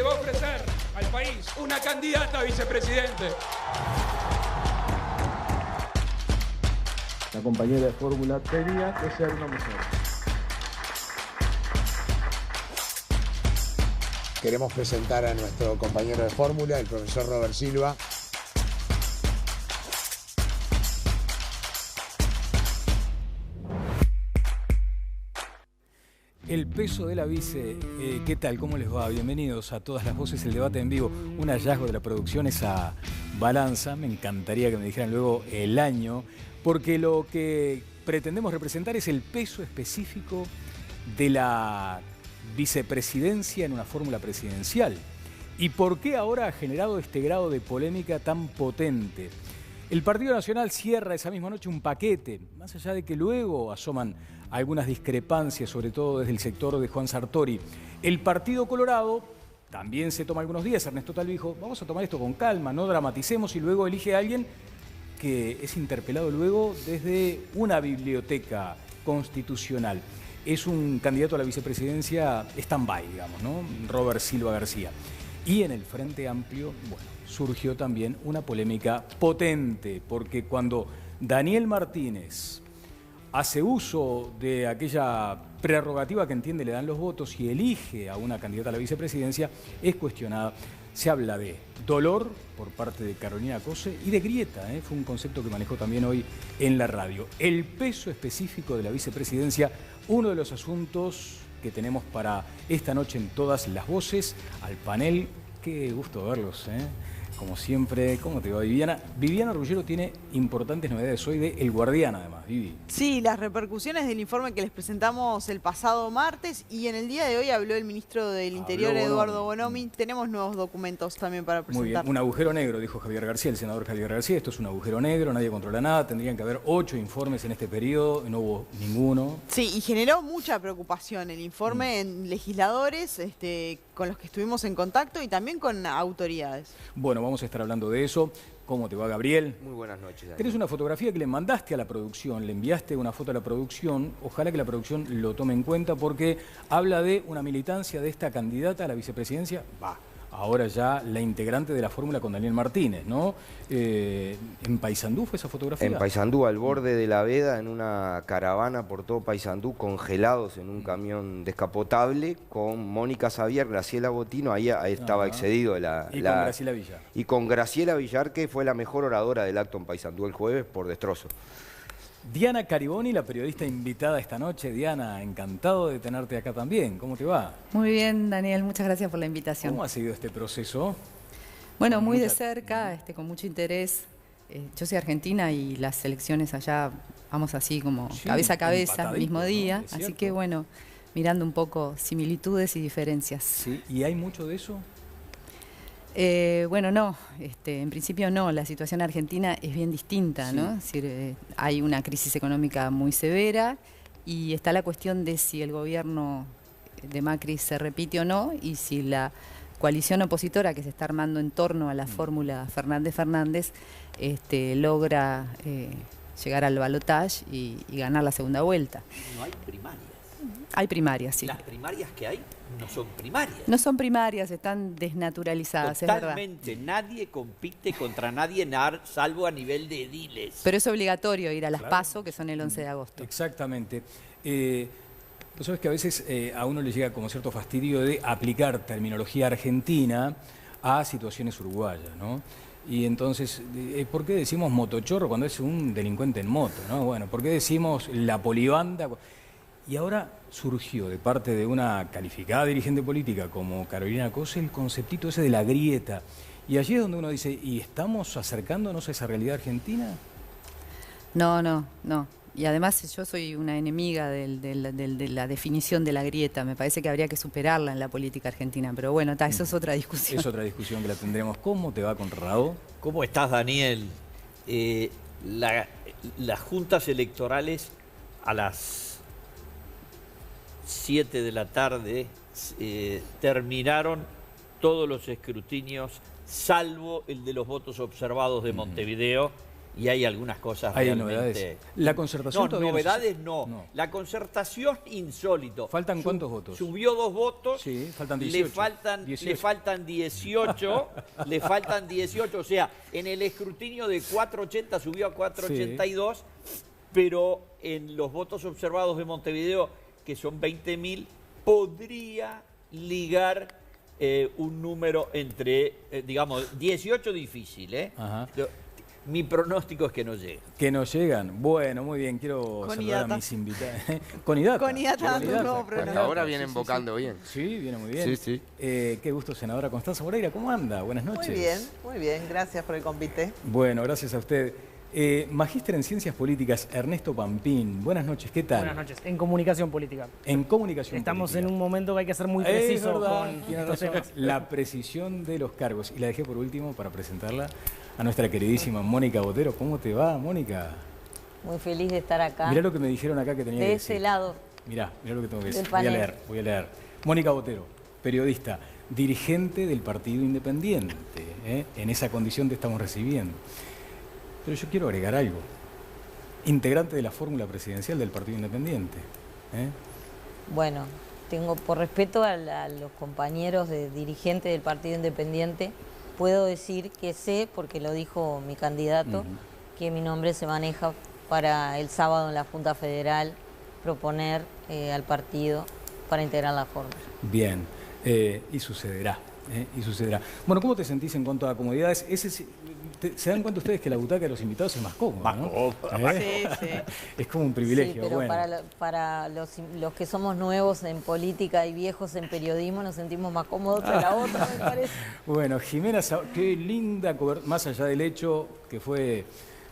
le va a ofrecer al país una candidata a vicepresidente. La compañera de fórmula tenía que ser una mujer. Queremos presentar a nuestro compañero de fórmula, el profesor Robert Silva. El peso de la vice, ¿qué tal? ¿Cómo les va? Bienvenidos a Todas las Voces, el debate en vivo. Un hallazgo de la producción, esa balanza. Me encantaría que me dijeran luego el año, porque lo que pretendemos representar es el peso específico de la vicepresidencia en una fórmula presidencial. ¿Y por qué ahora ha generado este grado de polémica tan potente? El Partido Nacional cierra esa misma noche un paquete, más allá de que luego asoman algunas discrepancias, sobre todo desde el sector de Juan Sartori. El Partido Colorado también se toma algunos días. Ernesto Talvi dijo, vamos a tomar esto con calma, no dramaticemos, y luego elige a alguien que es interpelado luego desde una biblioteca constitucional. Es un candidato a la vicepresidencia stand-by, digamos, ¿no? Robert Silva García. Y en el Frente Amplio, bueno, surgió también una polémica potente, porque cuando Daniel Martínez hace uso de aquella prerrogativa que entiende le dan los votos y elige a una candidata a la vicepresidencia, es cuestionada. Se habla de dolor por parte de Carolina Cose y de grieta, fue un concepto que manejó también hoy en la radio. El peso específico de la vicepresidencia, uno de los asuntos que tenemos para esta noche en Todas las Voces. Al panel, qué gusto verlos, como siempre. ¿Cómo te va, Viviana? Viviana Ruggiero tiene importantes novedades hoy de El Guardián, además, Vivi. Sí, las repercusiones del informe que les presentamos el pasado martes, y en el día de hoy habló el ministro del Interior, Eduardo Bonomi. Tenemos nuevos documentos también para presentar. Muy bien, un agujero negro, dijo Javier García, el senador Javier García. Esto es un agujero negro, nadie controla nada. Tendrían que haber 8 informes en este periodo, no hubo ninguno. Sí, y generó mucha preocupación el informe en legisladores con los que estuvimos en contacto y también con autoridades. Bueno, vamos a estar hablando de eso. ¿Cómo te va, Gabriel? Muy buenas noches, Daniel. Tenés una fotografía que le mandaste a la producción, le enviaste una foto a la producción. Ojalá que la producción lo tome en cuenta, porque habla de una militancia de esta candidata a la vicepresidencia. Ahora ya la integrante de la fórmula con Daniel Martínez, ¿no? ¿En Paysandú fue esa fotografía? En Paysandú, al borde de la veda, en una caravana por todo Paysandú, congelados en un camión descapotable, con Mónica Xavier, Graciela Botino, ahí estaba excedido Y con Graciela Villar. Y con Graciela Villar, que fue la mejor oradora del acto en Paysandú el jueves, por destrozo. Diana Cariboni, la periodista invitada esta noche. Diana, encantado de tenerte acá también. ¿Cómo te va? Muy bien, Daniel, muchas gracias por la invitación. ¿Cómo ha sido este proceso? Bueno, muy de cerca, con mucho interés. Yo soy argentina y las elecciones allá vamos así como cabeza a cabeza, el mismo día. ¿No? Así que bueno, mirando un poco similitudes y diferencias. Sí, ¿y hay mucho de eso? Bueno, no, en principio no, la situación argentina es bien distinta, ¿no? Es decir, hay una crisis económica muy severa y está la cuestión de si el gobierno de Macri se repite o no, y si la coalición opositora que se está armando en torno a la fórmula Fernández-Fernández logra llegar al balotaje y ganar la segunda vuelta. No hay primarias. Hay primarias, sí. Las primarias que hay no son primarias. No son primarias, están desnaturalizadas, Totalmente, es verdad. nadie compite contra nadie, salvo a nivel de ediles. Pero es obligatorio ir a las PASO, que son el 11 de agosto. Exactamente. Vos sabés que a veces a uno le llega como cierto fastidio de aplicar terminología argentina a situaciones uruguayas, ¿no? Y entonces, ¿por qué decimos motochorro cuando es un delincuente en moto, ¿no? Bueno, ¿por qué decimos la polibanda? Y ahora surgió de parte de una calificada dirigente política como Carolina Cose el conceptito ese de la grieta. Y allí es donde uno dice, ¿y estamos acercándonos a esa realidad argentina? No. Y además yo soy una enemiga de la definición de la grieta. Me parece que habría que superarla en la política argentina. Pero bueno, eso es otra discusión. Es otra discusión que la tendremos. ¿Cómo te va, Conrado? ¿Cómo estás, Daniel? Las juntas electorales a las 7 de la tarde terminaron todos los escrutinios, salvo el de los votos observados de Montevideo, y hay algunas cosas ¿Hay realmente... novedades? ¿La concertación No, todavía novedades no? no. La concertación, insólito. ¿Faltan cuántos votos? Subió 2 votos. Sí, faltan 18. Le faltan 18. Le faltan 18. O sea, en el escrutinio de 480 subió a 482, sí. Pero en los votos observados de Montevideo, que son 20.000, podría ligar un número entre, digamos, 18 difícil, ¿eh? Ajá. Mi pronóstico es que no lleguen. Que no llegan. Bueno, muy bien, quiero saludar a mis invitados. Con Idata. Con Idata dando un nuevo pronóstico. Hasta ahora viene invocando bien. Sí, viene muy bien. Sí, sí. Qué gusto, senadora Constanza Moreira. ¿Cómo anda? Buenas noches. Muy bien. Gracias por el convite. Bueno, gracias a usted. Magíster en Ciencias Políticas, Ernesto Pampín. Buenas noches, ¿qué tal? Buenas noches. En Comunicación Política. En Comunicación Estamos Política. en un momento que hay que ser muy preciso con tiene razón. La precisión de los cargos. Y la dejé por último para presentarla a nuestra queridísima Mónica Botero. ¿Cómo te va, Mónica? Muy feliz de estar acá. Mirá lo que me dijeron acá que tenía que decir. De ese lado. Mirá lo que tengo que decir. Voy a leer. Mónica Botero, periodista, dirigente del Partido Independiente. En esa condición te estamos recibiendo. Pero yo quiero agregar algo. Integrante de la fórmula presidencial del Partido Independiente. Bueno, por respeto a los compañeros de dirigentes del Partido Independiente, puedo decir que sé, porque lo dijo mi candidato, que mi nombre se maneja para el sábado en la Junta Federal proponer al partido para integrar la fórmula. Bien, y sucederá. Y sucederá. Bueno, ¿cómo te sentís en cuanto a comodidades? ¿Se dan cuenta ustedes que la butaca de los invitados es más cómoda? Más cómoda. Sí. Es como un privilegio. Sí, pero bueno. para los que somos nuevos en política y viejos en periodismo nos sentimos más cómodos que la otra, me parece. Bueno, Jimena, qué linda cobertura, más allá del hecho que fue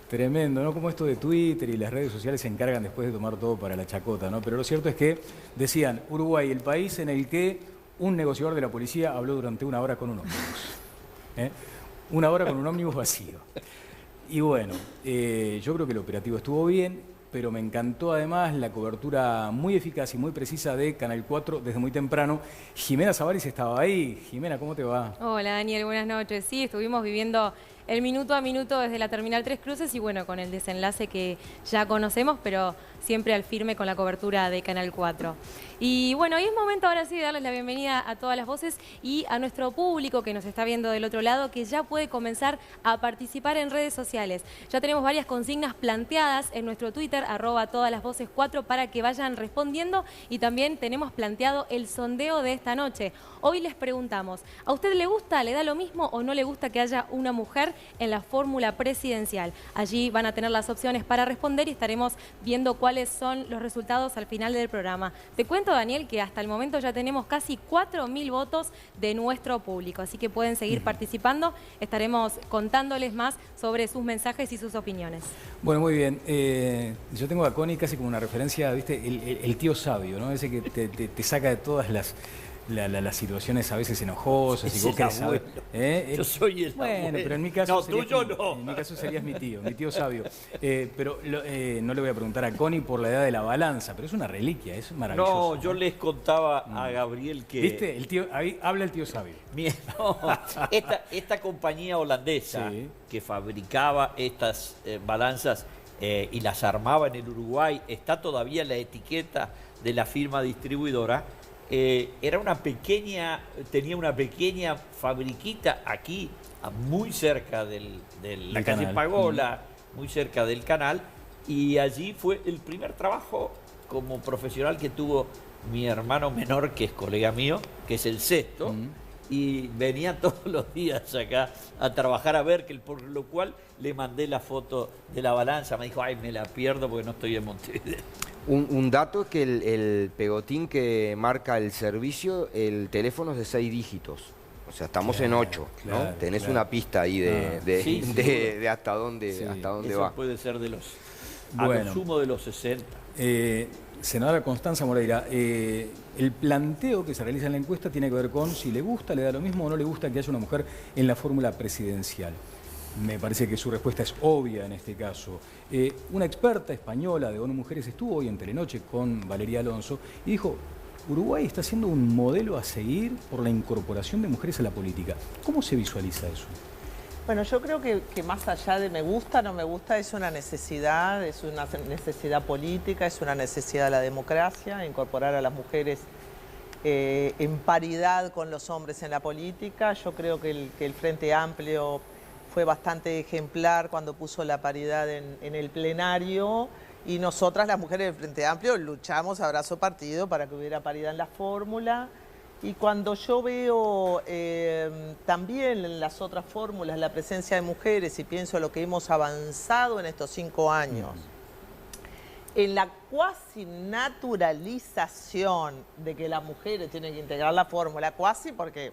tremendo, ¿no? Como esto de Twitter y las redes sociales se encargan después de tomar todo para la chacota, ¿no? Pero lo cierto es que decían, Uruguay, el país en el que un negociador de la policía habló durante 1 hora con un ómnibus. 1 hora con un ómnibus vacío. Y bueno, yo creo que el operativo estuvo bien, pero me encantó además la cobertura muy eficaz y muy precisa de Canal 4 desde muy temprano. Jimena Savaris estaba ahí. Jimena, ¿cómo te va? Hola Daniel, buenas noches. Sí, estuvimos viviendo el minuto a minuto desde la Terminal Tres Cruces y bueno, con el desenlace que ya conocemos, pero siempre al firme con la cobertura de Canal 4. Y bueno, hoy es momento ahora sí de darles la bienvenida a todas las voces y a nuestro público que nos está viendo del otro lado, que ya puede comenzar a participar en redes sociales. Ya tenemos varias consignas planteadas en nuestro Twitter, @todalasvoces4, para que vayan respondiendo, y también tenemos planteado el sondeo de esta noche. Hoy les preguntamos, ¿a usted le gusta, le da lo mismo o no le gusta que haya una mujer en la fórmula presidencial? Allí van a tener las opciones para responder y estaremos viendo cuáles son los resultados al final del programa. Te cuento, Daniel, que hasta el momento ya tenemos casi 4.000 votos de nuestro público, así que pueden seguir participando. Estaremos contándoles más sobre sus mensajes y sus opiniones. Bueno, muy bien. Yo tengo a Connie casi como una referencia, ¿viste? El tío sabio, ¿no? Ese que te saca de todas las situaciones a veces enojosas. Ese y vos querés saber. Yo soy el Bueno, abuelo. pero en mi caso no. En mi caso serías mi tío sabio. Pero no le voy a preguntar a Connie por la edad de la balanza, pero es una reliquia, es maravilloso. No, yo les contaba a Gabriel que... ¿Viste? Ahí habla el tío sabio. Esta compañía holandesa que fabricaba estas balanzas y las armaba en el Uruguay, está todavía la etiqueta de la firma distribuidora. Tenía una pequeña fabriquita aquí, muy cerca de la calle Pagola, muy cerca del canal, y allí fue el primer trabajo como profesional que tuvo mi hermano menor, que es colega mío, que es el sexto, y venía todos los días acá a trabajar a ver, por lo cual le mandé la foto de la balanza. Me dijo, ay, me la pierdo porque no estoy en Montevideo. Un dato es que el pegotín que marca el servicio, el teléfono es de 6 dígitos. O sea, estamos en 8, ¿no? Tenés una pista ahí de hasta dónde Eso va. Puede ser a lo sumo de los 60. Senadora Constanza Moreira, el planteo que se realiza en la encuesta tiene que ver con si le gusta, le da lo mismo o no le gusta que haya una mujer en la fórmula presidencial. Me parece que su respuesta es obvia en este caso. Una experta española de ONU Mujeres estuvo hoy en Telenoche con Valeria Alonso y dijo, Uruguay está siendo un modelo a seguir por la incorporación de mujeres a la política. ¿Cómo se visualiza eso? Bueno, yo creo que más allá de me gusta, no me gusta, es una necesidad política, es una necesidad de la democracia, incorporar a las mujeres en paridad con los hombres en la política. Yo creo que el Frente Amplio fue bastante ejemplar cuando puso la paridad en el plenario, y nosotras, las mujeres del Frente Amplio, luchamos a brazo partido para que hubiera paridad en la fórmula. Y cuando yo veo también en las otras fórmulas la presencia de mujeres y pienso lo que hemos avanzado en estos 5 años, en la cuasi naturalización de que las mujeres tienen que integrar la fórmula, cuasi porque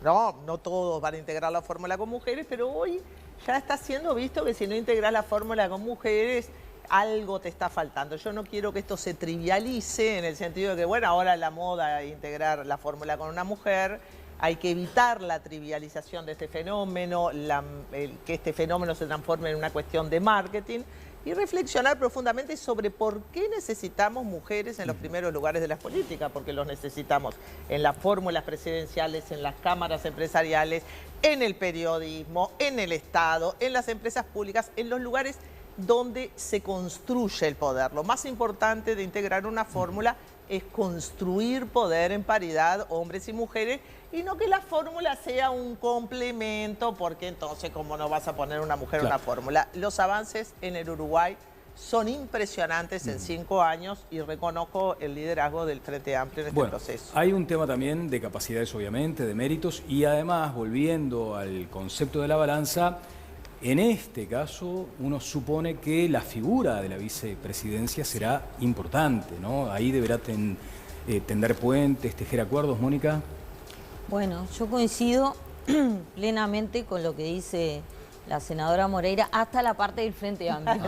no todos van a integrar la fórmula con mujeres, pero hoy ya está siendo visto que si no integras la fórmula con mujeres, algo te está faltando. Yo no quiero que esto se trivialice en el sentido de que, bueno, ahora la moda es integrar la fórmula con una mujer. Hay que evitar la trivialización de este fenómeno, que este fenómeno se transforme en una cuestión de marketing, y reflexionar profundamente sobre por qué necesitamos mujeres en los primeros lugares de las políticas, porque los necesitamos en las fórmulas presidenciales, en las cámaras empresariales, en el periodismo, en el Estado, en las empresas públicas, en los lugares donde se construye el poder. Lo más importante de integrar una fórmula es construir poder en paridad, hombres y mujeres, y no que la fórmula sea un complemento, porque entonces, ¿cómo no vas a poner una mujer en una fórmula? Los avances en el Uruguay son impresionantes en 5 años, y reconozco el liderazgo del Frente Amplio en este proceso. Hay un tema también de capacidades, obviamente, de méritos, y además, volviendo al concepto de la balanza, en este caso, uno supone que la figura de la vicepresidencia será importante, ¿no? Ahí deberá tender puentes, tejer acuerdos, Mónica. Bueno, yo coincido plenamente con lo que dice la senadora Moreira, hasta la parte del Frente Amplio.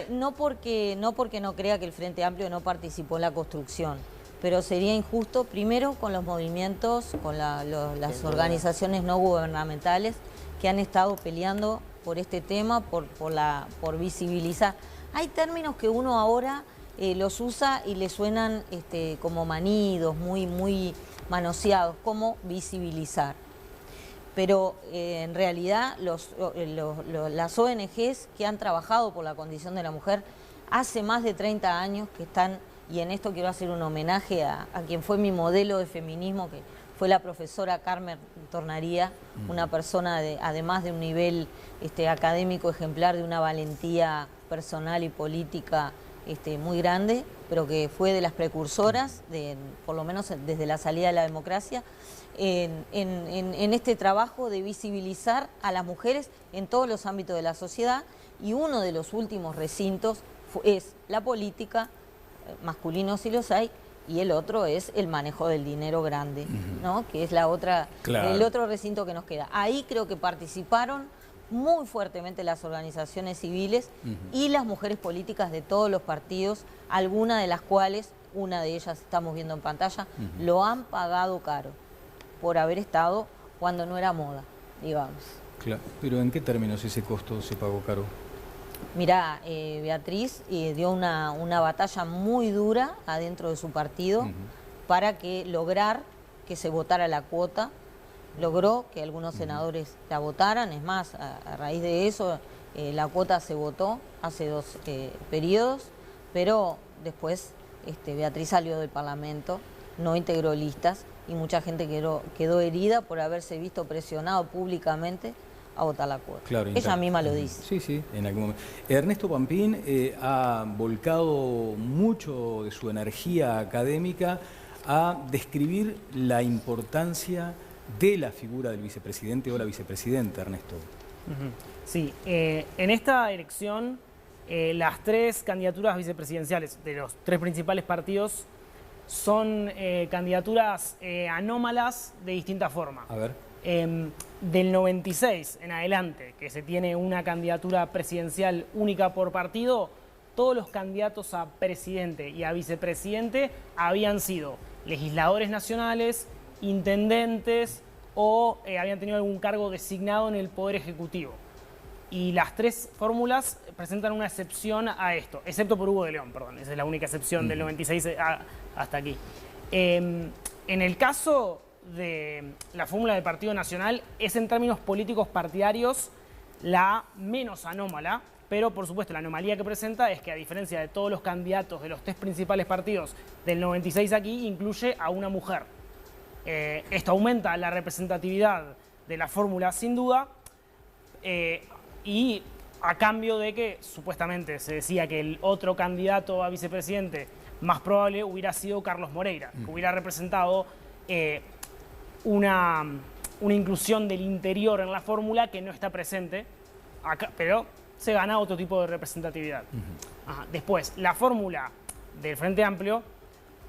No porque no crea que el Frente Amplio no participó en la construcción, pero sería injusto, primero, con los movimientos, con las organizaciones no gubernamentales que han estado peleando por este tema, por visibilizar. Hay términos que uno ahora los usa y le suenan como manidos, muy manoseados, como visibilizar. Pero en realidad las ONGs que han trabajado por la condición de la mujer hace más de 30 años que están, y en esto quiero hacer un homenaje a quien fue mi modelo de feminismo, que fue la profesora Carmen Tornaría, una persona además de un nivel académico ejemplar, de una valentía personal y política muy grande, pero que fue de las precursoras, por lo menos desde la salida de la democracia, en este trabajo de visibilizar a las mujeres en todos los ámbitos de la sociedad, y uno de los últimos recintos es la política, masculino si los hay, y el otro es el manejo del dinero grande, ¿no? Que es el otro recinto que nos queda. Ahí creo que participaron muy fuertemente las organizaciones civiles y las mujeres políticas de todos los partidos, algunas de las cuales, una de ellas estamos viendo en pantalla, lo han pagado caro por haber estado cuando no era moda, digamos. Claro. Pero ¿en qué términos ese costo se pagó caro? Mirá, Beatriz dio una batalla muy dura adentro de su partido para lograr que se votara la cuota. Logró que algunos senadores la votaran. Es más, a raíz de eso, la cuota se votó hace 2 periodos, pero después Beatriz salió del Parlamento, no integró listas, y mucha gente quedó herida por haberse visto presionado públicamente a votar la cuota. Claro, ella misma lo dice. Sí, sí, en algún momento. Ernesto Pampín ha volcado mucho de su energía académica a describir la importancia de la figura del vicepresidente o la vicepresidenta, Ernesto. Sí, en esta elección, las 3 candidaturas vicepresidenciales de los 3 principales partidos son candidaturas anómalas de distinta forma. A ver. Del 96 en adelante, que se tiene una candidatura presidencial única por partido, todos los candidatos a presidente y a vicepresidente habían sido legisladores nacionales, intendentes o habían tenido algún cargo designado en el Poder Ejecutivo. Y las 3 fórmulas presentan una excepción a esto, excepto por Hugo de León, perdón, esa es la única excepción del 96 hasta aquí. En el caso de la fórmula del Partido Nacional es en términos políticos partidarios la menos anómala, pero por supuesto la anomalía que presenta es que a diferencia de todos los candidatos de los 3 principales partidos del 96 aquí, incluye a una mujer. Esto aumenta la representatividad de la fórmula sin duda y a cambio de que supuestamente se decía que el otro candidato a vicepresidente más probable hubiera sido Carlos Moreira, que hubiera representado una inclusión del interior en la fórmula que no está presente, acá, pero se gana otro tipo de representatividad. Después, la fórmula del Frente Amplio,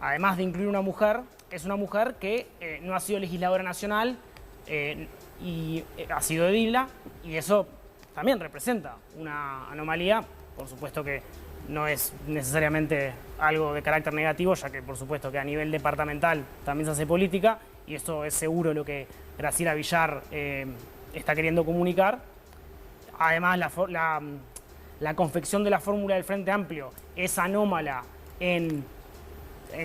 además de incluir una mujer, es una mujer que no ha sido legisladora nacional y ha sido edila, y eso también representa una anomalía. Por supuesto que no es necesariamente algo de carácter negativo, ya que por supuesto que a nivel departamental también se hace política, y esto es seguro lo que Graciela Villar está queriendo comunicar. Además, la confección de la fórmula del Frente Amplio es anómala en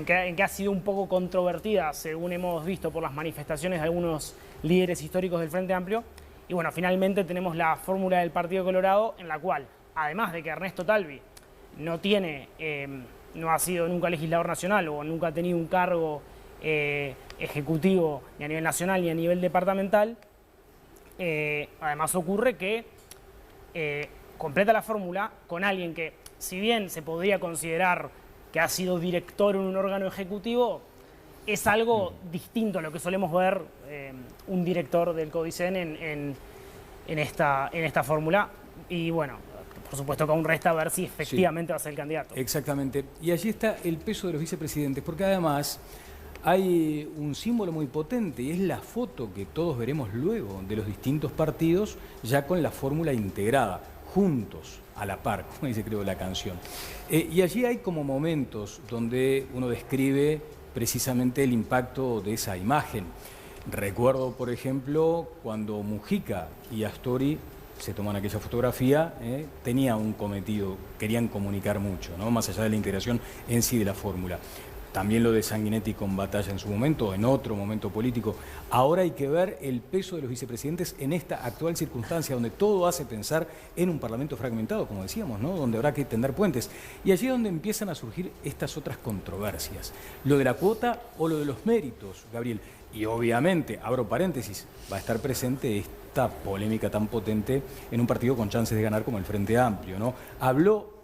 que ha sido un poco controvertida, según hemos visto por las manifestaciones de algunos líderes históricos del Frente Amplio. Y bueno, finalmente tenemos la fórmula del Partido Colorado, en la cual, además de que Ernesto Talvi no ha sido nunca legislador nacional o nunca ha tenido un cargo ejecutivo ni a nivel nacional ni a nivel departamental, además ocurre que completa la fórmula con alguien que, si bien se podría considerar que ha sido director en un órgano ejecutivo, es algo distinto a lo que solemos ver un director del CODICEN en esta fórmula. Y bueno, por supuesto que aún resta ver si efectivamente va a ser el candidato. Exactamente. Y allí está el peso de los vicepresidentes, porque además hay un símbolo muy potente y es la foto que todos veremos luego de los distintos partidos ya con la fórmula integrada, juntos, a la par, como dice creo la canción. Y allí hay como momentos donde uno describe precisamente el impacto de esa imagen. Recuerdo, por ejemplo, cuando Mujica y Astori se toman aquella fotografía, tenía un cometido, querían comunicar mucho, ¿no? Más allá de la integración en sí de la fórmula. También lo de Sanguinetti con Batalla en su momento, en otro momento político. Ahora hay que ver el peso de los vicepresidentes en esta actual circunstancia, donde todo hace pensar en un parlamento fragmentado, como decíamos, ¿no? Donde habrá que tender puentes. Y allí es donde empiezan a surgir estas otras controversias. Lo de la cuota o lo de los méritos, Gabriel. Y obviamente, abro paréntesis, va a estar presente esta polémica tan potente en un partido con chances de ganar como el Frente Amplio, ¿no? Habló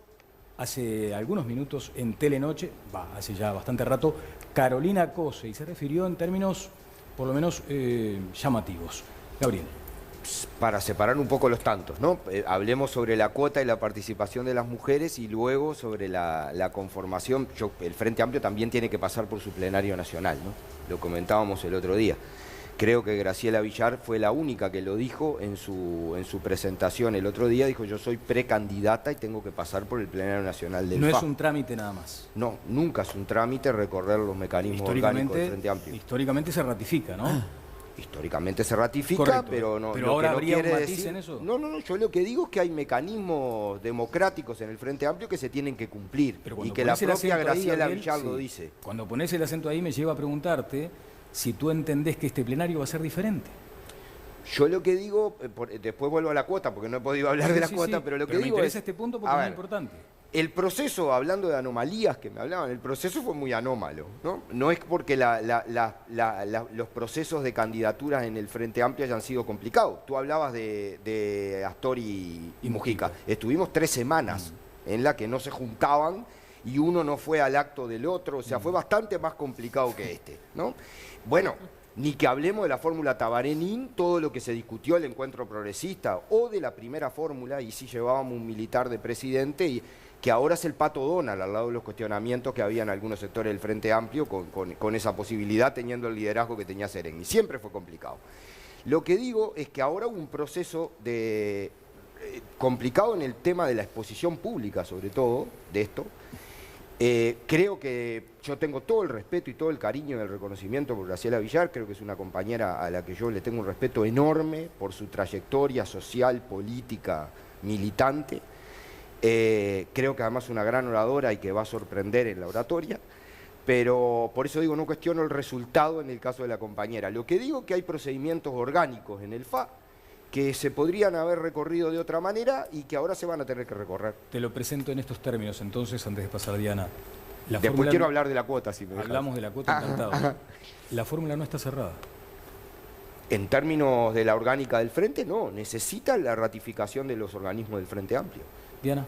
hace algunos minutos en Telenoche, hace ya bastante rato, Carolina Cose, y se refirió en términos por lo menos llamativos. Gabriel. Para separar un poco los tantos, ¿no? Hablemos sobre la cuota y la participación de las mujeres y luego sobre la conformación. El Frente Amplio también tiene que pasar por su plenario nacional, ¿no? Lo comentábamos el otro día. Creo que Graciela Villar fue la única que lo dijo en su presentación el otro día. Dijo, yo soy precandidata y tengo que pasar por el plenario nacional del FA. No es un trámite nada más. No, nunca es un trámite recorrer los mecanismos orgánicos del Frente Amplio. Históricamente se ratifica, ¿no? Históricamente se ratifica, correcto, pero no. ¿Pero ahora habría un matiz en eso? No, yo lo que digo es que hay mecanismos democráticos en el Frente Amplio que se tienen que cumplir y que la propia Graciela Villar lo dice. Cuando pones el acento ahí me lleva a preguntarte si tú entendés que este plenario va a ser diferente. Yo lo que digo, después vuelvo a la cuota, porque no he podido hablar de la cuota, pero lo que digo es... me interesa este punto porque es muy importante. El proceso, hablando de anomalías que me hablaban, el proceso fue muy anómalo, ¿no? No es porque los procesos de candidaturas en el Frente Amplio hayan sido complicados. Tú hablabas de Astori y Mujica. Estuvimos 3 semanas en la que no se juntaban y uno no fue al acto del otro, o sea, fue bastante más complicado que este, ¿no? Bueno, ni que hablemos de la fórmula Tabarenín, todo lo que se discutió el encuentro progresista, o de la primera fórmula, y si llevábamos un militar de presidente, y que ahora es el Pato Donald, al lado de los cuestionamientos que había en algunos sectores del Frente Amplio, con esa posibilidad, teniendo el liderazgo que tenía Sereni. Siempre fue complicado. Lo que digo es que ahora hubo un proceso complicado en el tema de la exposición pública, sobre todo, de esto. Creo que yo tengo todo el respeto y todo el cariño y el reconocimiento por Graciela Villar. Creo que es una compañera a la que yo le tengo un respeto enorme por su trayectoria social, política, militante. Creo que además es una gran oradora y que va a sorprender en la oratoria. Pero por eso digo, no cuestiono el resultado en el caso de la compañera. Lo que digo es que hay procedimientos orgánicos en el FA que se podrían haber recorrido de otra manera y que ahora se van a tener que recorrer. Te lo presento en estos términos, entonces, antes de pasar a Diana. Después quiero hablar de la cuota, si me dejas. Hablamos de la cuota, encantado. La fórmula no está cerrada. En términos de la orgánica del Frente, no. Necesita la ratificación de los organismos del Frente Amplio. Diana.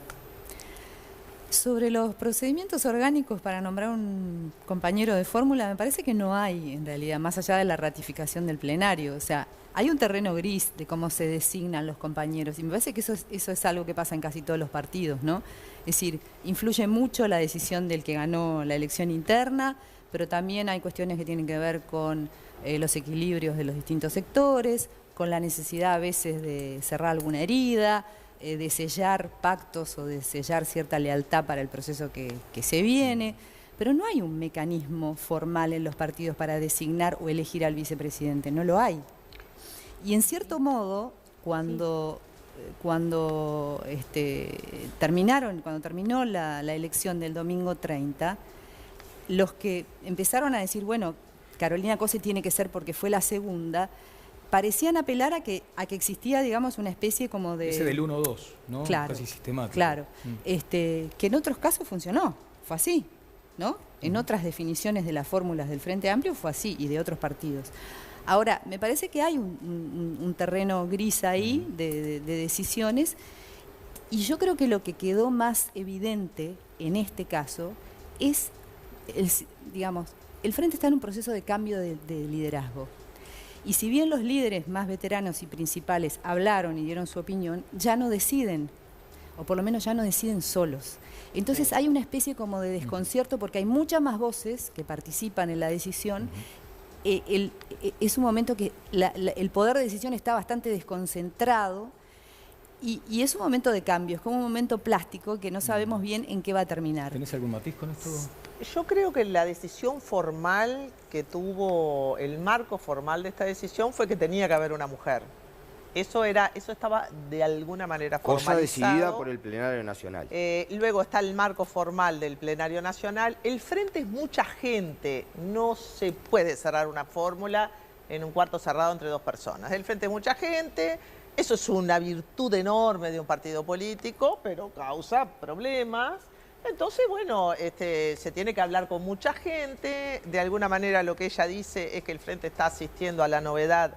Sobre los procedimientos orgánicos para nombrar un compañero de fórmula, me parece que no hay, en realidad, más allá de la ratificación del plenario. O sea, hay un terreno gris de cómo se designan los compañeros, y me parece que eso es algo que pasa en casi todos los partidos, ¿no? Es decir, influye mucho la decisión del que ganó la elección interna, pero también hay cuestiones que tienen que ver con los equilibrios de los distintos sectores, con la necesidad a veces de cerrar alguna herida, de sellar pactos o de sellar cierta lealtad para el proceso que se viene, pero no hay un mecanismo formal en los partidos para designar o elegir al vicepresidente, no lo hay. Y en cierto modo, cuando terminó la elección del domingo 30, los que empezaron a decir, bueno, Carolina Cose tiene que ser porque fue la segunda, parecían apelar a que existía, digamos, una especie como de... Ese del 1-2, ¿no? Claro, casi sistemático. Claro, que en otros casos funcionó, fue así, ¿no? En otras definiciones de las fórmulas del Frente Amplio fue así, y de otros partidos. Ahora, me parece que hay un terreno gris ahí de decisiones, y yo creo que lo que quedó más evidente en este caso es, digamos, el Frente está en un proceso de cambio de liderazgo. Y si bien los líderes más veteranos y principales hablaron y dieron su opinión, ya no deciden, o por lo menos ya no deciden solos. Entonces hay una especie como de desconcierto porque hay muchas más voces que participan en la decisión. Es un momento que el poder de decisión está bastante desconcentrado y es un momento de cambio, es como un momento plástico que no sabemos bien en qué va a terminar. ¿Tenés algún matiz con esto? Yo creo que la decisión formal que tuvo, el marco formal de esta decisión fue que tenía que haber una mujer. Eso estaba de alguna manera formalizado. Cosa decidida por el Plenario Nacional. Luego está el marco formal del Plenario Nacional. El Frente es mucha gente, no se puede cerrar una fórmula en un cuarto cerrado entre dos personas. El Frente es mucha gente, eso es una virtud enorme de un partido político, pero causa problemas. Entonces, bueno, se tiene que hablar con mucha gente. De alguna manera lo que ella dice es que el Frente está asistiendo a la novedad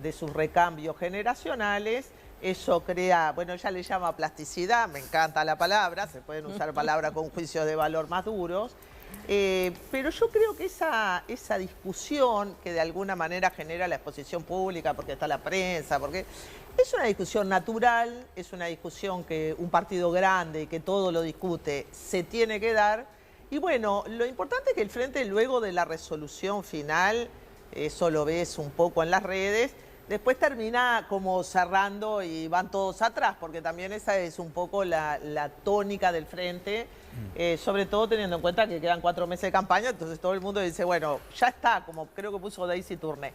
de sus recambios generacionales. Eso crea, bueno, ella le llama plasticidad, me encanta la palabra, se pueden usar palabras con juicios de valor más duros. Pero yo creo que esa discusión que de alguna manera genera la exposición pública, porque está la prensa, porque es una discusión natural, es una discusión que un partido grande y que todo lo discute se tiene que dar. Y bueno, lo importante es que el Frente luego de la resolución final, eso lo ves un poco en las redes, después termina como cerrando y van todos atrás, porque también esa es un poco la tónica del Frente, sobre todo teniendo en cuenta que quedan 4 meses de campaña, entonces todo el mundo dice, bueno, ya está, como creo que puso Daisy Tourné,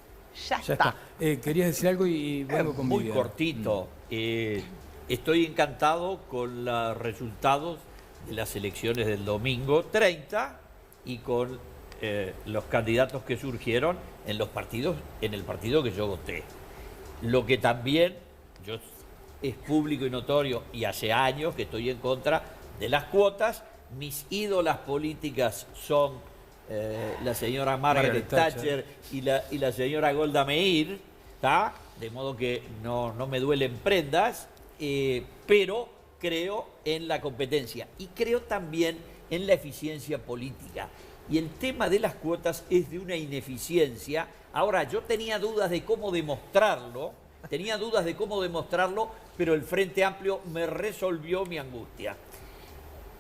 ya está. Querías decir algo y vuelvo con muy cortito. Estoy encantado con los resultados de las elecciones del domingo 30 y con los candidatos que surgieron en el partido que yo voté. Lo que también es público y notorio, y hace años que estoy en contra de las cuotas. Mis ídolas políticas son la señora Margaret Thatcher y la señora Golda Meir, ¿tá? De modo que no me duelen prendas, pero creo en la competencia y creo también en la eficiencia política. Y el tema de las cuotas es de una ineficiencia. Ahora, yo tenía dudas de cómo demostrarlo, pero el Frente Amplio me resolvió mi angustia.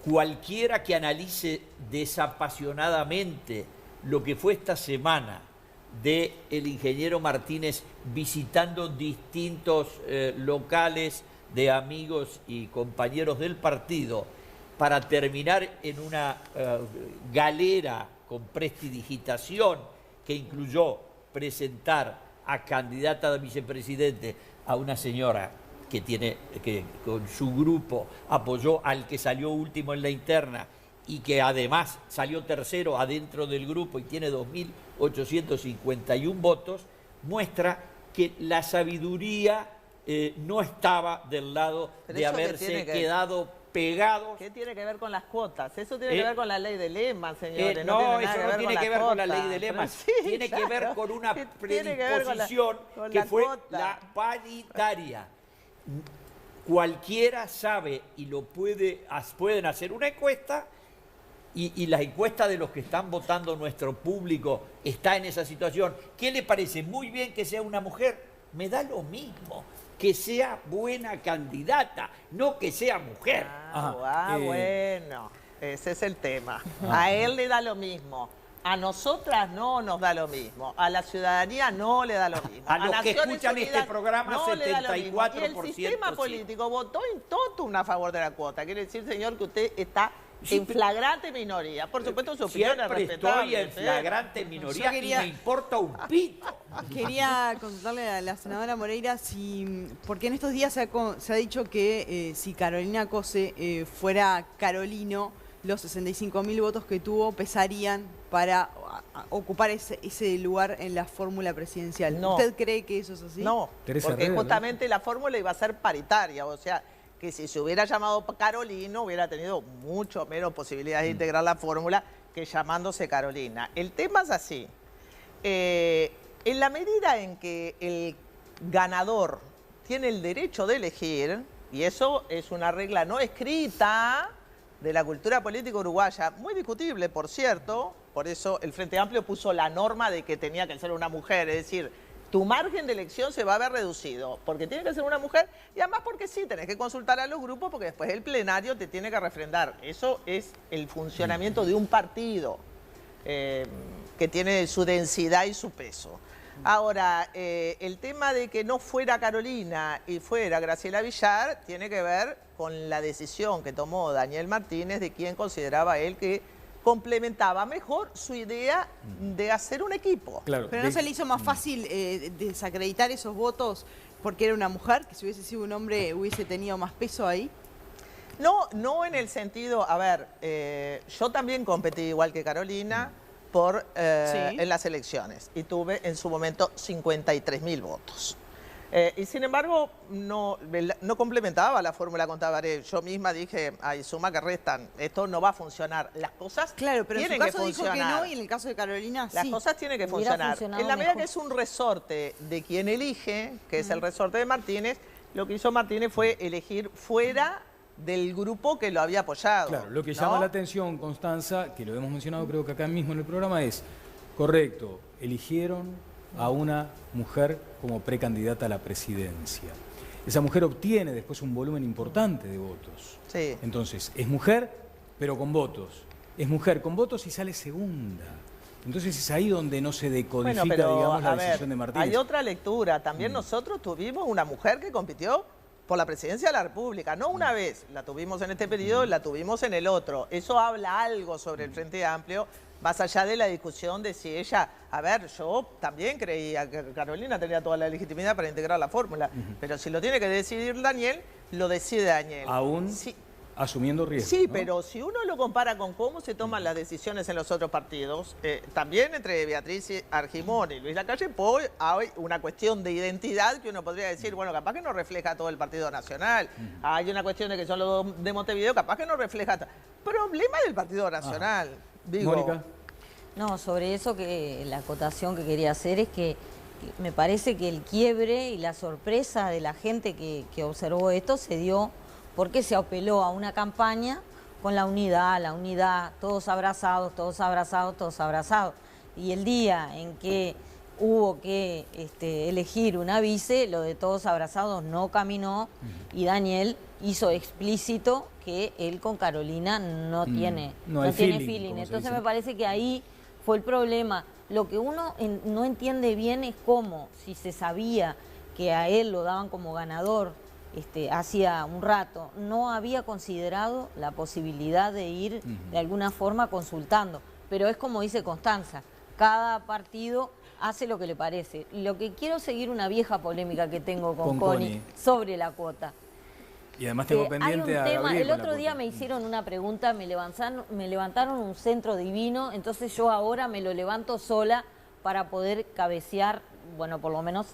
Cualquiera que analice desapasionadamente lo que fue esta semana del ingeniero Martínez visitando distintos locales de amigos y compañeros del partido para terminar en una galera con prestidigitación que incluyó presentar a candidata a vicepresidente a una señora que con su grupo apoyó al que salió último en la interna y que además salió tercero adentro del grupo y tiene 2.851 votos, muestra que la sabiduría no estaba del lado de haberse quedado pegados. ¿Qué tiene que ver con las cuotas? Eso tiene que ver con la ley de Lehman, señores. No, eso no tiene que ver con la ley de Lehman. Tiene que ver con una predisposición que fue la paritaria. Cualquiera sabe y lo pueden hacer una encuesta y la encuesta de los que están votando nuestro público está en esa situación. ¿Qué le parece? Muy bien que sea una mujer. Me da lo mismo. Que sea buena candidata, no que sea mujer. Bueno, ese es el tema. A él le da lo mismo. A nosotras no nos da lo mismo. A la ciudadanía no le da lo mismo. A los que escuchan este programa, no 74%. Y el sistema político votó en totum a favor de la cuota. Quiere decir, señor, que usted está en flagrante minoría. Por supuesto, su opinión es respetable. Estoy en flagrante minoría y me importa un pito. Quería consultarle a la senadora Moreira porque en estos días se ha dicho que si Carolina Cose fuera Carolino, los 65.000 votos que tuvo pesarían para ocupar ese lugar en la fórmula presidencial. No. ¿Usted cree que eso es así? No, porque justamente la fórmula iba a ser paritaria, o sea, que si se hubiera llamado Carolino hubiera tenido mucho menos posibilidades de integrar la fórmula que llamándose Carolina. El tema es así. En la medida en que el ganador tiene el derecho de elegir, y eso es una regla no escrita de la cultura política uruguaya, muy discutible, por cierto, por eso el Frente Amplio puso la norma de que tenía que ser una mujer, es decir, tu margen de elección se va a ver reducido, porque tiene que ser una mujer y además porque sí, tenés que consultar a los grupos porque después el plenario te tiene que refrendar. Eso es el funcionamiento de un partido que tiene su densidad y su peso. Ahora, el tema de que no fuera Carolina y fuera Graciela Villar tiene que ver con la decisión que tomó Daniel Martínez de quién consideraba él que complementaba mejor su idea de hacer un equipo. Claro, pero ¿no se le hizo más fácil desacreditar esos votos porque era una mujer? Que si hubiese sido un hombre hubiese tenido más peso ahí. No, no en el sentido, a ver, yo también competí igual que Carolina en las elecciones y tuve en su momento 53.000 votos. Y sin embargo, no complementaba la fórmula con Tabaré. Yo misma dije, ay, suma que restan, esto no va a funcionar. Las cosas pero tienen en su caso que funcionar. Dijo que no y en el caso de Carolina sí. Las cosas tienen que funcionar. En la medida que es un resorte de quien elige, que es el resorte de Martínez, lo que hizo Martínez fue elegir fuera del grupo que lo había apoyado. Claro, lo que llama la atención, Constanza, que lo hemos mencionado creo que acá mismo en el programa, es, correcto, eligieron a una mujer como precandidata a la presidencia. Esa mujer obtiene después un volumen importante de votos. Sí. Entonces, es mujer, pero con votos. Es mujer con votos y sale segunda. Entonces es ahí donde no se decodifica, digamos, la decisión de Martínez. Hay otra lectura. También nosotros tuvimos una mujer que compitió por la presidencia de la República. No una vez, la tuvimos en este periodo, la tuvimos en el otro. Eso habla algo sobre el Frente Amplio, más allá de la discusión de si ella... A ver, yo también creía que Carolina tenía toda la legitimidad para integrar la fórmula, pero si lo tiene que decidir Daniel, lo decide Daniel. Aún asumiendo riesgos. Sí, ¿no? pero si uno lo compara con cómo se toman las decisiones en los otros partidos, también entre Beatriz Argimón y Luis Lacalle Pou hay una cuestión de identidad que uno podría decir, bueno, capaz que no refleja todo el Partido Nacional. Hay una cuestión de que son los dos de Montevideo, capaz que no refleja... Problema del Partido Nacional. Digo, Mónica. No, sobre eso que la acotación que quería hacer es que me parece que el quiebre y la sorpresa de la gente que observó esto se dio porque se apeló a una campaña con la unidad, todos abrazados, todos abrazados, todos abrazados. Y el día en que hubo que elegir una vice, lo de todos abrazados no caminó y Daniel hizo explícito que él con Carolina no tiene feeling. Entonces me parece que ahí fue el problema. Lo que uno no entiende bien es cómo, si se sabía que a él lo daban como ganador hacía un rato, no había considerado la posibilidad de ir de alguna forma consultando. Pero es como dice Constanza, cada partido hace lo que le parece. Lo que quiero seguir una vieja polémica que tengo con Connie sobre la cuota. Y además tengo pendiente a Gabriel. El otro día me hicieron una pregunta, me levantaron un centro divino, entonces yo ahora me lo levanto sola para poder cabecear, bueno, por lo menos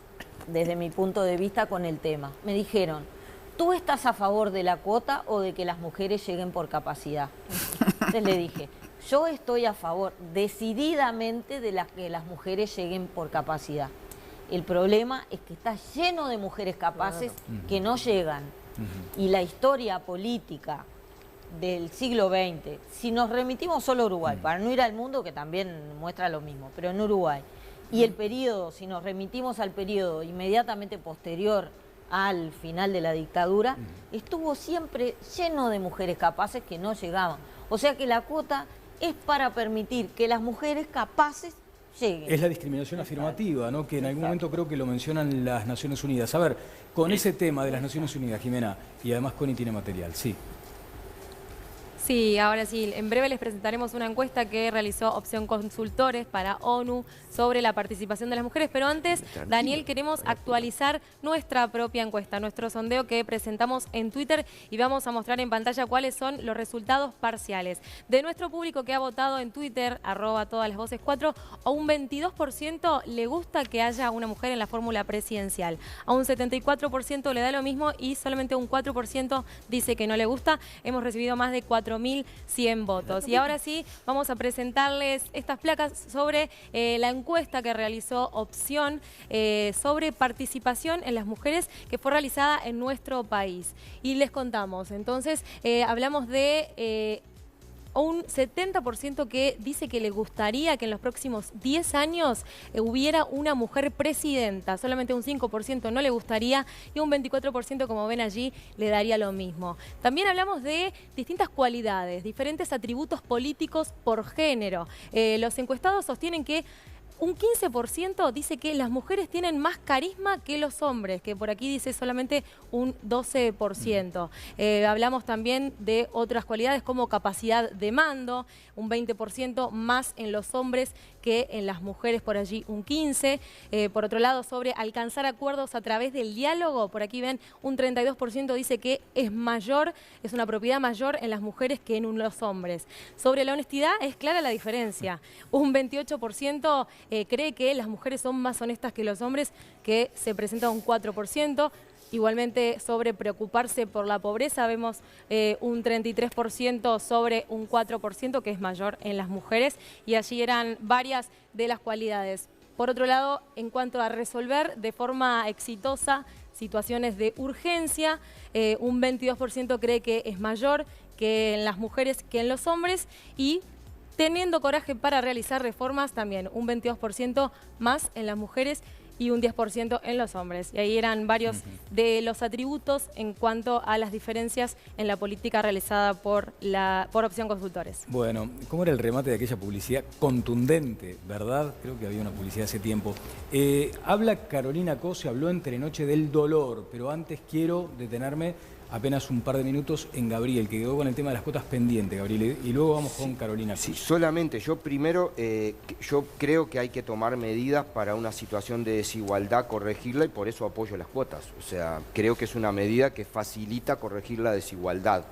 desde mi punto de vista con el tema. Me dijeron, ¿tú estás a favor de la cuota o de que las mujeres lleguen por capacidad? Entonces le dije, yo estoy a favor decididamente de que las mujeres lleguen por capacidad. El problema es que está lleno de mujeres capaces que no llegan. Y la historia política del siglo XX, si nos remitimos solo a Uruguay, para no ir al mundo que también muestra lo mismo, pero en Uruguay, y el periodo, si nos remitimos al periodo inmediatamente posterior al final de la dictadura, estuvo siempre lleno de mujeres capaces que no llegaban. O sea que la cuota es para permitir que las mujeres capaces lleguen. Es la discriminación afirmativa, ¿no? Que en algún momento creo que lo mencionan las Naciones Unidas. A ver, con ese tema de las Naciones Unidas, Jimena, y además Connie tiene material, sí. Sí, ahora sí, en breve les presentaremos una encuesta que realizó Opción Consultores para ONU sobre la participación de las mujeres, pero antes, Daniel, queremos actualizar nuestra propia encuesta, nuestro sondeo que presentamos en Twitter y vamos a mostrar en pantalla cuáles son los resultados parciales. De nuestro público que ha votado en Twitter, @todalasvoces4, a un 22% le gusta que haya una mujer en la fórmula presidencial, a un 74% le da lo mismo y solamente un 4% dice que no le gusta. Hemos recibido más de 4.100 votos. Y ahora sí, vamos a presentarles estas placas sobre la encuesta que realizó Opción sobre participación en las mujeres que fue realizada en nuestro país. Y les contamos, entonces, hablamos de un 70% que dice que le gustaría que en los próximos 10 años hubiera una mujer presidenta. Solamente un 5% no le gustaría y un 24%, como ven allí, le daría lo mismo. También hablamos de distintas cualidades, diferentes atributos políticos por género. Los encuestados sostienen que un 15% dice que las mujeres tienen más carisma que los hombres, que por aquí dice solamente un 12%. Hablamos también de otras cualidades como capacidad de mando, un 20% más en los hombres que en las mujeres, por allí un 15%. Por otro lado, sobre alcanzar acuerdos a través del diálogo, por aquí ven un 32% dice que es mayor, es una propiedad mayor en las mujeres que en los hombres. Sobre la honestidad es clara la diferencia. Un 28% cree que las mujeres son más honestas que los hombres, que se presenta un 4%. Igualmente, sobre preocuparse por la pobreza, vemos un 33% sobre un 4%, que es mayor en las mujeres, y allí eran varias de las cualidades. Por otro lado, en cuanto a resolver de forma exitosa situaciones de urgencia, un 22% cree que es mayor que en las mujeres que en los hombres, y teniendo coraje para realizar reformas también, un 22% más en las mujeres y un 10% en los hombres. Y ahí eran varios de los atributos en cuanto a las diferencias en la política realizada por Opción Consultores. Bueno, ¿cómo era el remate de aquella publicidad contundente, verdad? Creo que había una publicidad hace tiempo. Habla Carolina Cose, habló entre noche del dolor, pero antes quiero detenerme apenas un par de minutos en Gabriel, que quedó con el tema de las cuotas pendiente, Gabriel, y luego vamos con Carolina. Sí, solamente yo primero, yo creo que hay que tomar medidas para una situación de desigualdad, corregirla, y por eso apoyo las cuotas. O sea, creo que es una medida que facilita corregir la desigualdad.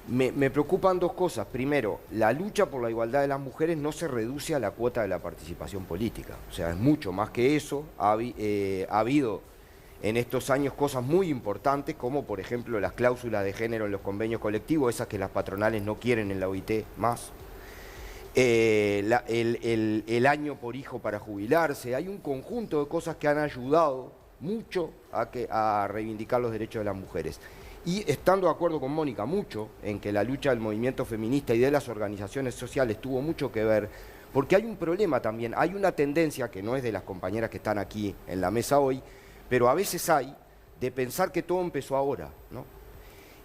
Me preocupan dos cosas. Primero, la lucha por la igualdad de las mujeres no se reduce a la cuota de la participación política. O sea, es mucho más que eso. Ha habido en estos años cosas muy importantes, como por ejemplo las cláusulas de género en los convenios colectivos, esas que las patronales no quieren en la OIT más. El año por hijo para jubilarse. Hay un conjunto de cosas que han ayudado mucho a reivindicar los derechos de las mujeres. Y estando de acuerdo con Mónica mucho en que la lucha del movimiento feminista y de las organizaciones sociales tuvo mucho que ver, porque hay un problema también, hay una tendencia que no es de las compañeras que están aquí en la mesa hoy, pero a veces hay de pensar que todo empezó ahora, ¿no?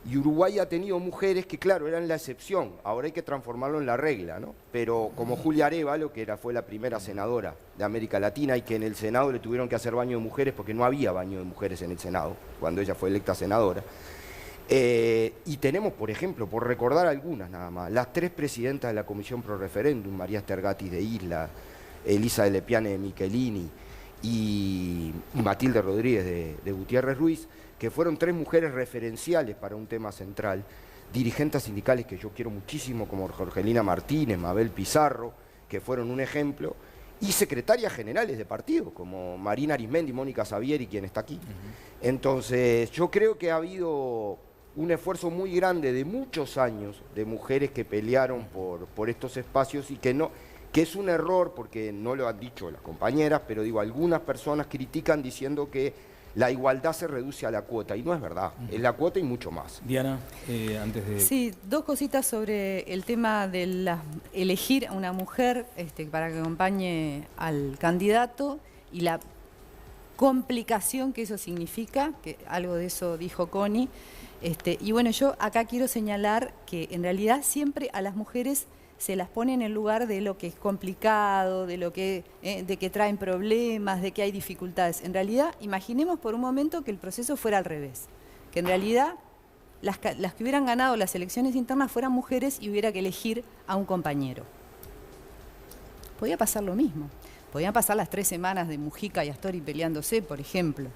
Y Uruguay ha tenido mujeres que, claro, eran la excepción, ahora hay que transformarlo en la regla, ¿no? Pero como Julia Arévalo, que fue la primera senadora de América Latina y que en el Senado le tuvieron que hacer baño de mujeres porque no había baño de mujeres en el Senado, cuando ella fue electa senadora. Y tenemos, por ejemplo, por recordar algunas nada más, las 3 presidentas de la Comisión Pro Referéndum, María Stergatis de Isla, Elisa de Lepiane de Michelini, y Matilde Rodríguez de Gutiérrez Ruiz, que fueron 3 mujeres referenciales para un tema central, dirigentes sindicales que yo quiero muchísimo, como Jorgelina Martínez, Mabel Pizarro, que fueron un ejemplo, y secretarias generales de partido, como Marina Arismendi, Mónica Savieri, quien está aquí. Entonces, yo creo que ha habido un esfuerzo muy grande de muchos años de mujeres que pelearon por estos espacios y que es un error, porque no lo han dicho las compañeras, pero digo, algunas personas critican diciendo que la igualdad se reduce a la cuota, y no es verdad, es la cuota y mucho más. Diana, antes de... Sí, 2 cositas sobre el tema de elegir a una mujer para que acompañe al candidato y la complicación que eso significa, que algo de eso dijo Connie. Y bueno, yo acá quiero señalar que en realidad siempre a las mujeres se las pone en el lugar de lo que es complicado, de que traen problemas, de que hay dificultades. En realidad, imaginemos por un momento que el proceso fuera al revés, que en realidad las que hubieran ganado las elecciones internas fueran mujeres y hubiera que elegir a un compañero. Podía pasar lo mismo. Podían pasar las 3 semanas de Mujica y Astori peleándose, por ejemplo.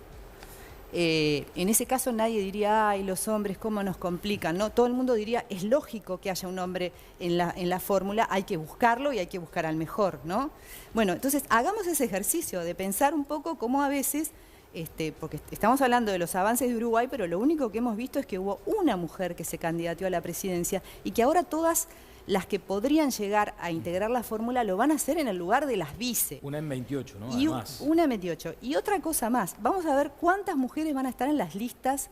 En ese caso nadie diría, ay, los hombres, cómo nos complican, ¿no? Todo el mundo diría, es lógico que haya un hombre en la fórmula, hay que buscarlo y hay que buscar al mejor, ¿no? Bueno, entonces hagamos ese ejercicio de pensar un poco cómo a veces, porque estamos hablando de los avances de Uruguay, pero lo único que hemos visto es que hubo una mujer que se candidateó a la presidencia y que ahora todas las que podrían llegar a integrar la fórmula lo van a hacer en el lugar de las vice. Una en 28, ¿no? Y además. Una en 28. Y otra cosa más, vamos a ver cuántas mujeres van a estar en las listas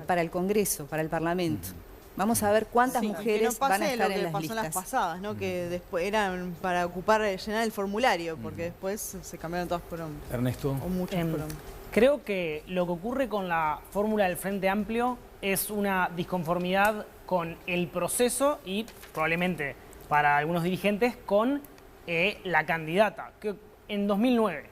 para el Congreso, para el Parlamento. Vamos a ver cuántas mujeres van a estar en las listas. lo que pasó en las pasadas, ¿no? Que después eran para llenar el formulario, porque después se cambiaron todas por hombres. Ernesto. O muchas por hombres. Creo que lo que ocurre con la fórmula del Frente Amplio es una disconformidad con el proceso y probablemente para algunos dirigentes con la candidata. Que en 2009,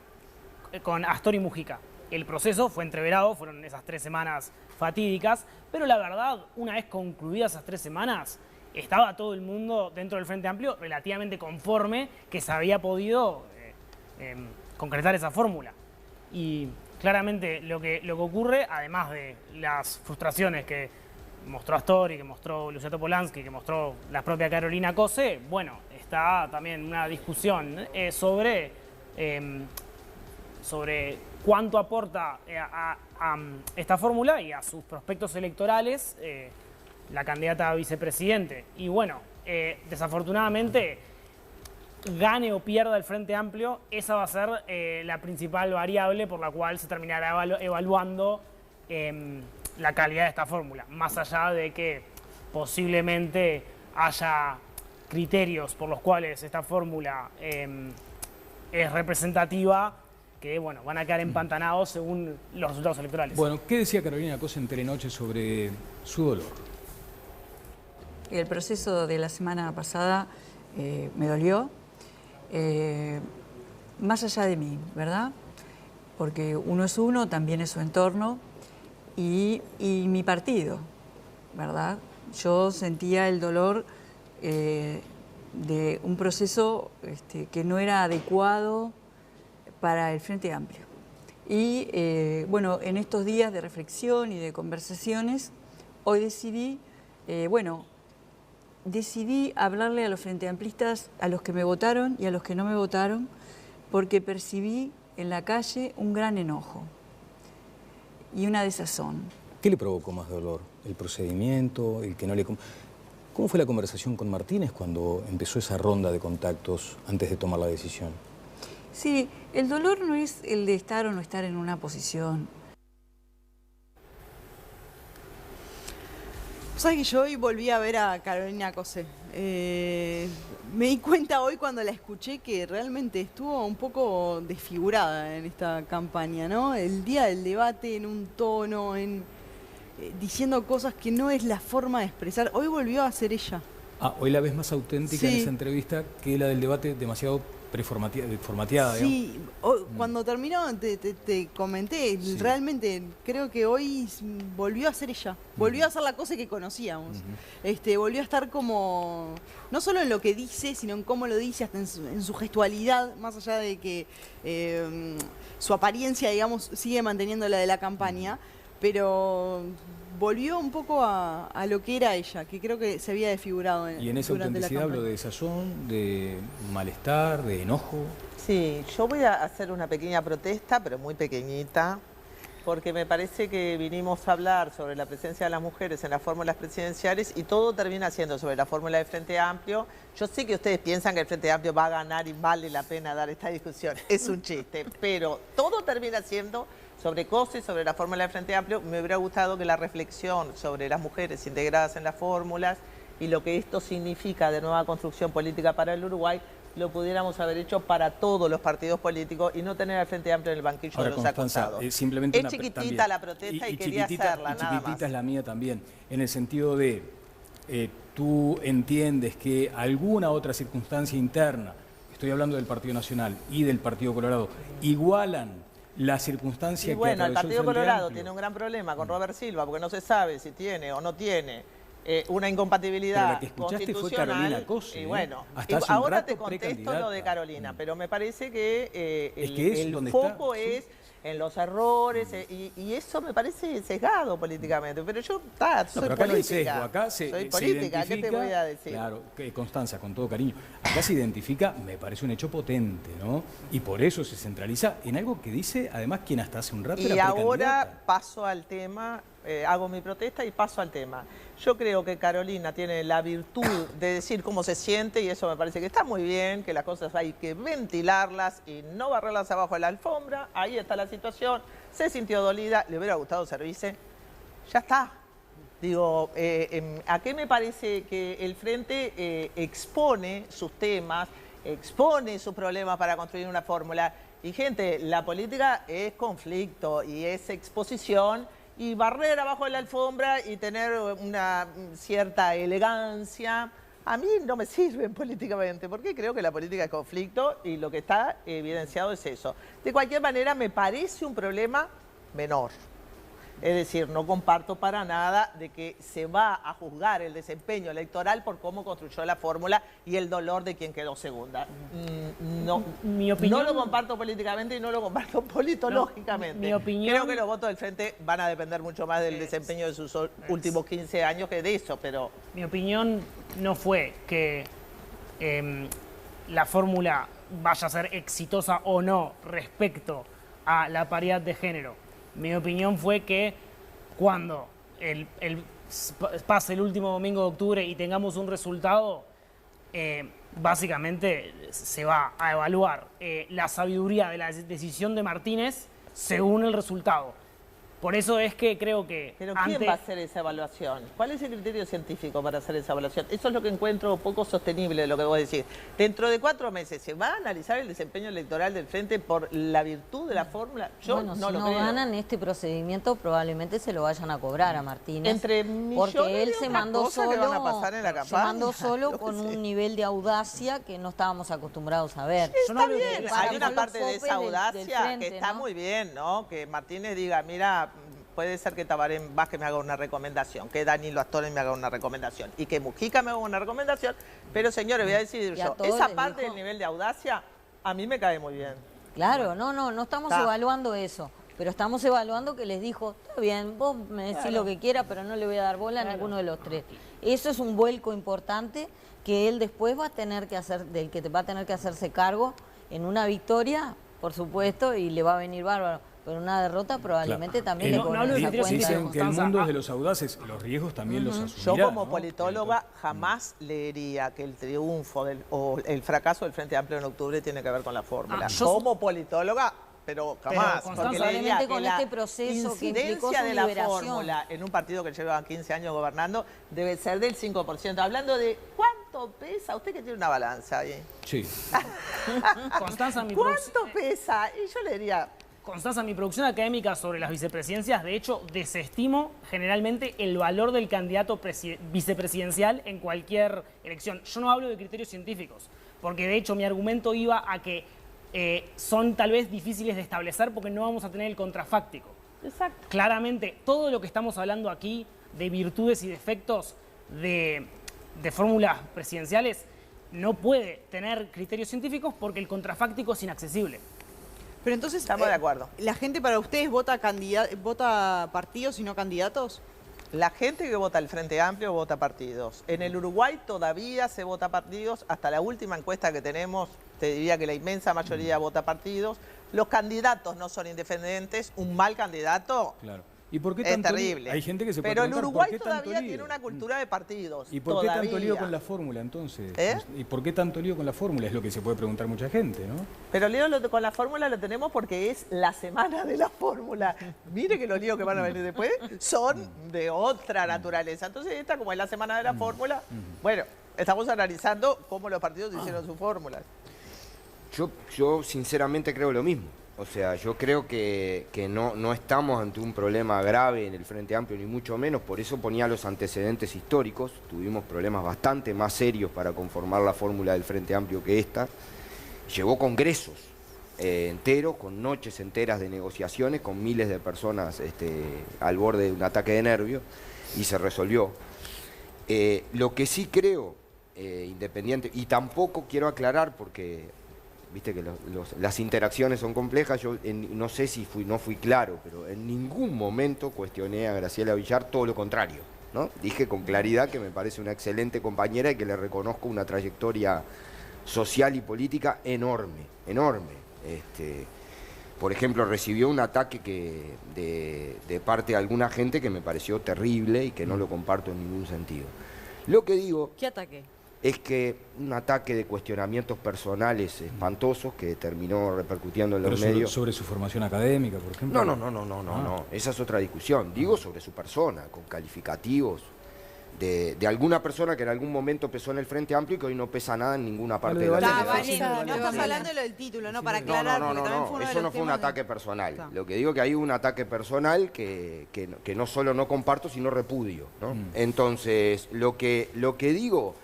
con Astori Mujica, el proceso fue entreverado, fueron esas 3 semanas fatídicas, pero la verdad, una vez concluidas esas 3 semanas, estaba todo el mundo dentro del Frente Amplio relativamente conforme que se había podido concretar esa fórmula. Y claramente lo que ocurre, además de las frustraciones que mostró Astori, que mostró Lucia Topolansky, que mostró la propia Carolina Cose, bueno, está también una discusión sobre cuánto aporta a esta fórmula y a sus prospectos electorales la candidata a vicepresidente. Y bueno, desafortunadamente, gane o pierda el Frente Amplio, esa va a ser la principal variable por la cual se terminará evaluando la calidad de esta fórmula, más allá de que posiblemente haya criterios por los cuales esta fórmula es representativa, que bueno, van a quedar empantanados según los resultados electorales. Bueno, ¿qué decía Carolina Cose en Telenoche sobre su dolor? El proceso de la semana pasada me dolió, más allá de mí, ¿verdad? Porque uno es uno, también es su entorno y mi partido, ¿verdad? Yo sentía el dolor de un proceso que no era adecuado para el Frente Amplio. Y bueno, en estos días de reflexión y de conversaciones, hoy decidí, decidí hablarle a los Frente Amplistas, a los que me votaron y a los que no me votaron, porque percibí en la calle un gran enojo y una desazón. ¿Qué le provocó más dolor? ¿El procedimiento? ¿El que no le... ¿Cómo fue la conversación con Martínez cuando empezó esa ronda de contactos antes de tomar la decisión? Sí, el dolor no es el de estar o no estar en una posición. ¿Sabes que yo hoy volví a ver a Carolina Cose? Me di cuenta hoy cuando la escuché que realmente estuvo un poco desfigurada en esta campaña, ¿no? El día del debate en un tono, diciendo cosas que no es la forma de expresar. Hoy volvió a ser ella. Ah, hoy la ves más auténtica en esa entrevista que la del debate, demasiado preformateada. Sí, cuando terminó te comenté, realmente creo que hoy volvió a ser ella, volvió a hacer la cosa que conocíamos. Volvió a estar como, no solo en lo que dice, sino en cómo lo dice, hasta en su gestualidad, más allá de que su apariencia, digamos, sigue manteniendo la de la campaña, pero volvió un poco a lo que era ella, que creo que se había desfigurado y en esa autenticidad hablo de desazón, de malestar, de enojo. Sí, yo voy a hacer una pequeña protesta, pero muy pequeñita, porque me parece que vinimos a hablar sobre la presencia de las mujeres en las fórmulas presidenciales y todo termina siendo sobre la fórmula de Frente Amplio. Yo sé que ustedes piensan que el Frente Amplio va a ganar y vale la pena dar esta discusión, es un chiste, pero todo termina siendo sobre COSE, sobre la fórmula de Frente Amplio. Me hubiera gustado que la reflexión sobre las mujeres integradas en las fórmulas y lo que esto significa de nueva construcción política para el Uruguay lo pudiéramos haber hecho para todos los partidos políticos y no tener al Frente Amplio en el banquillo de los acusados. Simplemente es chiquitita la protesta y quería hacerla, nada más. Chiquitita es la mía también, en el sentido de, tú entiendes que alguna otra circunstancia interna, estoy hablando del Partido Nacional y del Partido Colorado, igualan la circunstancia que atravesó el Partido el Frente Colorado Amplio. tiene un gran problema con Robert Silva, porque no se sabe si tiene o no tiene una incompatibilidad constitucional. Fue Carolina Cose, y bueno, ahora te contesto lo de Carolina, pero me parece que el foco es en los errores y eso me parece sesgado políticamente, pero yo soy pero acá política. No hay sesgo, acá soy política, ¿qué te voy a decir? Claro, Constanza, con todo cariño, acá se identifica, me parece un hecho potente, ¿no? Y por eso se centraliza en algo que dice, además, quien hasta hace un rato y era ahora paso al tema, hago mi protesta y paso al tema. Yo creo que Carolina tiene la virtud de decir cómo se siente y eso me parece que está muy bien, que las cosas hay que ventilarlas y no barrerlas abajo de la alfombra. Ahí está la situación, se sintió dolida, le hubiera gustado servirse, ya está. Digo, ¿a qué me parece que el Frente expone sus temas, expone sus problemas para construir una fórmula? Y gente, la política es conflicto y es exposición y barrer abajo de la alfombra y tener una cierta elegancia, a mí no me sirven políticamente, porque creo que la política es conflicto y lo que está evidenciado es eso. De cualquier manera, me parece un problema menor. Es decir, no comparto para nada de que se va a juzgar el desempeño electoral por cómo construyó la fórmula y el dolor de quien quedó segunda. No, mi opinión, no lo comparto políticamente y no lo comparto politológicamente. Mi opinión, creo que los votos del Frente van a depender mucho más del desempeño de sus últimos 15 años que de eso, pero... Mi opinión no fue que la fórmula vaya a ser exitosa o no respecto a la paridad de género. Mi opinión fue que cuando pase el último domingo de octubre y tengamos un resultado, básicamente se va a evaluar la sabiduría de la decisión de Martínez según el resultado. Por eso es que creo que... ¿Pero quién va a hacer esa evaluación? ¿Cuál es el criterio científico para hacer esa evaluación? Eso es lo que encuentro poco sostenible de lo que vos decís. Dentro de 4 meses, ¿se va a analizar el desempeño electoral del Frente por la virtud de la fórmula? Yo bueno, no si lo no creo. ganan este procedimiento, probablemente se lo vayan a cobrar a Martínez. Entre millones porque él de se otras mandó cosas solo, que van a pasar en la campaña. se mandó solo con un nivel de audacia que no estábamos acostumbrados a ver. Está bien, hay una parte de esa audacia del frente, que está muy bien, ¿no? Que Martínez diga, mira... Puede ser que Tabaré Vázquez me haga una recomendación, que Danilo Astorre me haga una recomendación y que Mujica me haga una recomendación. Pero, señores, voy a decir yo, esa parte del nivel de audacia a mí me cae muy bien. Claro, no estamos evaluando eso. Pero estamos evaluando que les dijo, está bien, vos me decís lo que quiera, pero no le voy a dar bola a ninguno de los tres. Eso es un vuelco importante que él después va a tener que hacer, del que va a tener que hacerse cargo en una victoria, por supuesto, y le va a venir bárbaro. Pero una derrota probablemente también le pone esa cuenta. Dicen que el mundo es de los audaces, los riesgos también los asumirá. Yo como politóloga jamás leería que el triunfo o el fracaso del Frente Amplio en octubre tiene que ver con la fórmula. Como politóloga, pero jamás. Porque leería que con la este proceso que implicó incidencia su de la liberación fórmula en un partido que lleva 15 años gobernando debe ser del 5%. Hablando de cuánto pesa, usted que tiene una balanza ahí. Sí. Constanza, ¿cuánto pesa? Y yo le diría... Constanza, mi producción académica sobre las vicepresidencias, de hecho, desestimo generalmente el valor del candidato vicepresidencial en cualquier elección. Yo no hablo de criterios científicos. porque de hecho mi argumento iba a que son tal vez difíciles de establecer porque no vamos a tener el contrafáctico. Exacto. Claramente, todo lo que estamos hablando aquí de virtudes y defectos de fórmulas presidenciales no puede tener criterios científicos porque el contrafáctico es inaccesible. Pero entonces, estamos de acuerdo. ¿La gente para ustedes vota partidos y no candidatos? La gente que vota el Frente Amplio vota partidos. En el Uruguay todavía se vota partidos. Hasta la última encuesta que tenemos, te diría que la inmensa mayoría vota partidos. Los candidatos no son independientes. Un mal candidato ¿Y por qué es tanto terrible. lío? Hay gente que se puede Pero el preguntar, Uruguay ¿por qué tanto todavía lío? tiene una cultura de partidos. ¿Y por qué tanto todavía. lío con la fórmula entonces? ¿Eh? ¿Y por qué tanto lío con la fórmula? Es lo que se puede preguntar mucha gente, ¿no? Pero lío con la fórmula lo tenemos porque es la semana de la fórmula. Mire que los líos que van a venir después son de otra naturaleza. Entonces esta, como es la semana de la fórmula, bueno, estamos analizando cómo los partidos hicieron sus fórmulas. Yo sinceramente creo lo mismo. O sea, yo creo que no estamos ante un problema grave en el Frente Amplio, ni mucho menos. Por eso ponía los antecedentes históricos. Tuvimos problemas bastante más serios para conformar la fórmula del Frente Amplio que esta. Llevó congresos enteros, con noches enteras de negociaciones, con miles de personas al borde de un ataque de nervios, y se resolvió. Lo que sí creo, independiente, y tampoco quiero aclarar porque... Viste que las interacciones son complejas, yo no sé si no fui claro, pero en ningún momento cuestioné a Graciela Villar, todo lo contrario, ¿no? Dije con claridad que me parece una excelente compañera y que le reconozco una trayectoria social y política enorme, enorme. Por ejemplo, recibió un ataque de parte de alguna gente que me pareció terrible y que no lo comparto en ningún sentido. Lo que digo... ¿Qué ataque? Es que un ataque de cuestionamientos personales espantosos que terminó repercutiendo en los medios. ¿Sobre su formación académica, por ejemplo? No. Esa es otra discusión. Digo sobre su persona, con calificativos de alguna persona que en algún momento pesó en el Frente Amplio y que hoy no pesa nada en ninguna parte de la sociedad. No estás hablando de lo del título, ¿no? Para aclarar. No. Eso no fue un ataque personal. Lo que digo es que hay un ataque personal que no solo no comparto, sino repudio, ¿no? Entonces, lo que digo...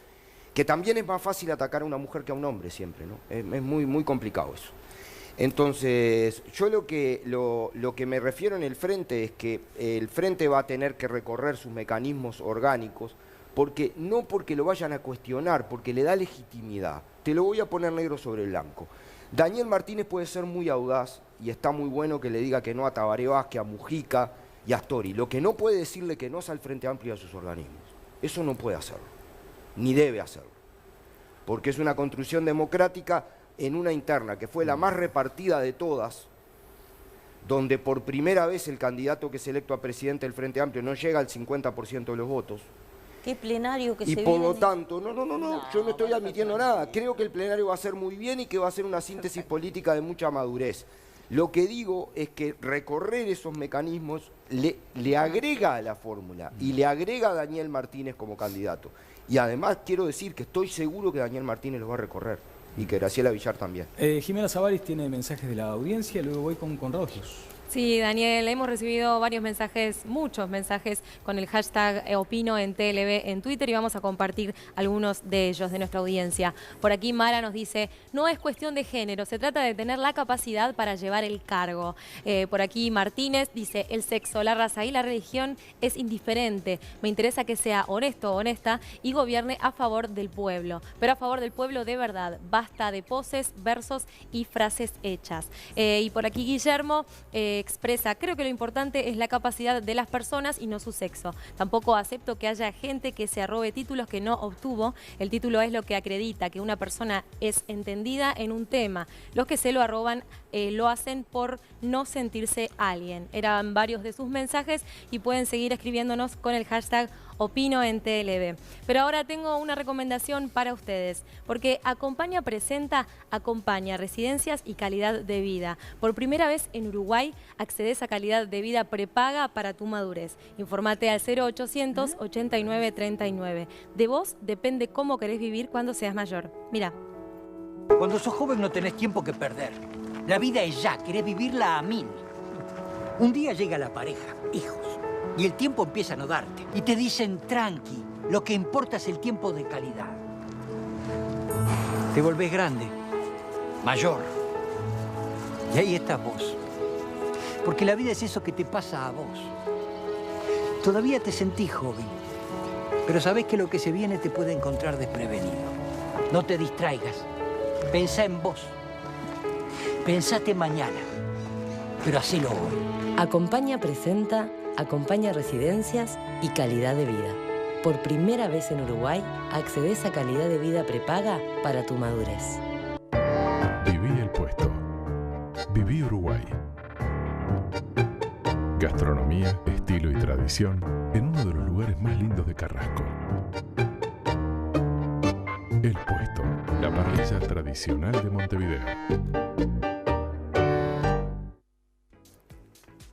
Que también es más fácil atacar a una mujer que a un hombre siempre, ¿no? Es muy, muy complicado eso. Entonces, yo lo que me refiero en el Frente es que el Frente va a tener que recorrer sus mecanismos orgánicos, no porque lo vayan a cuestionar, porque le da legitimidad. Te lo voy a poner negro sobre blanco. Daniel Martínez puede ser muy audaz, y está muy bueno que le diga que no a Tabaré Vázquez, a Mujica y a Astori. Lo que no puede decirle que no es al Frente Amplio y a sus organismos. Eso no puede hacerlo. Ni debe hacerlo, porque es una construcción democrática en una interna que fue la más repartida de todas, donde por primera vez el candidato que es electo a presidente del Frente Amplio no llega al 50% de los votos. ¿Qué plenario que se Y viene? por lo tanto, yo no estoy admitiendo nada. Creo que el plenario va a ser muy bien y que va a ser una síntesis política de mucha madurez. Lo que digo es que recorrer esos mecanismos le agrega a la fórmula y le agrega a Daniel Martínez como candidato. Y además quiero decir que estoy seguro que Daniel Martínez lo va a recorrer y que Graciela Villar también. Jimena Savaris tiene mensajes de la audiencia, luego voy con Conrado Gius. Sí, Daniel, hemos recibido varios mensajes, muchos mensajes con el hashtag Opino en TLB en Twitter y vamos a compartir algunos de ellos de nuestra audiencia. Por aquí Mara nos dice, no es cuestión de género, se trata de tener la capacidad para llevar el cargo. Por aquí Martínez dice, el sexo, la raza y la religión es indiferente. Me interesa que sea honesto o honesta y gobierne a favor del pueblo, pero a favor del pueblo de verdad. Basta de poses, versos y frases hechas. Y por aquí Guillermo expresa, creo que lo importante es la capacidad de las personas y no su sexo. Tampoco acepto que haya gente que se arrobe títulos que no obtuvo. El título es lo que acredita que una persona es entendida en un tema. Los que se lo arroban lo hacen por no sentirse alguien. Eran varios de sus mensajes y pueden seguir escribiéndonos con el hashtag Opino en TLB. Pero ahora tengo una recomendación para ustedes, porque Acompaña presenta Acompaña, Residencias y Calidad de Vida. Por primera vez en Uruguay accedes a calidad de vida prepaga para tu madurez. Informate al 0800 89 39. De vos depende cómo querés vivir cuando seas mayor. Mira. Cuando sos joven no tenés tiempo que perder. La vida es ya, querés vivirla a 1000. Un día llega la pareja, hijos, y el tiempo empieza a no darte. Y te dicen, tranqui, lo que importa es el tiempo de calidad. Te volvés grande, mayor. Y ahí estás vos. Porque la vida es eso que te pasa a vos. Todavía te sentís joven, pero sabés que lo que se viene te puede encontrar desprevenido. No te distraigas. Pensá en vos. Pensate mañana, pero hacelo hoy. Acompaña presenta Acompaña Residencias y Calidad de Vida. Por primera vez en Uruguay, accedes a calidad de vida prepaga para tu madurez. Viví el puesto. Viví Uruguay. Gastronomía, estilo y tradición en uno de los lugares más lindos de Carrasco. El Puesto, la parrilla tradicional de Montevideo.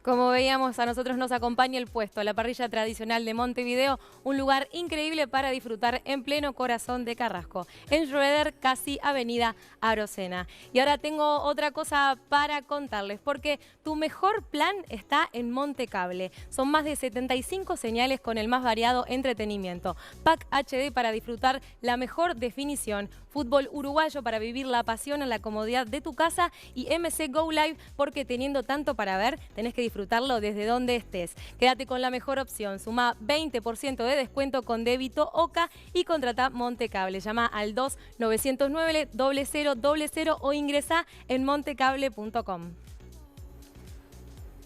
Como veíamos, a nosotros nos acompaña El Puesto, la parrilla tradicional de Montevideo, un lugar increíble para disfrutar en pleno corazón de Carrasco, en Schroeder, casi avenida Arocena. Y ahora tengo otra cosa para contarles, porque tu mejor plan está en Montecable. Son más de 75 señales con el más variado entretenimiento. Pack HD para disfrutar la mejor definición, fútbol uruguayo para vivir la pasión en la comodidad de tu casa y MC Go Live, porque teniendo tanto para ver, tenés que disfrutarlo desde donde estés. Quédate con la mejor opción. Suma 20% de descuento con débito OCA y contrata Montecable. Llama al 2909-0000 o ingresa en montecable.com.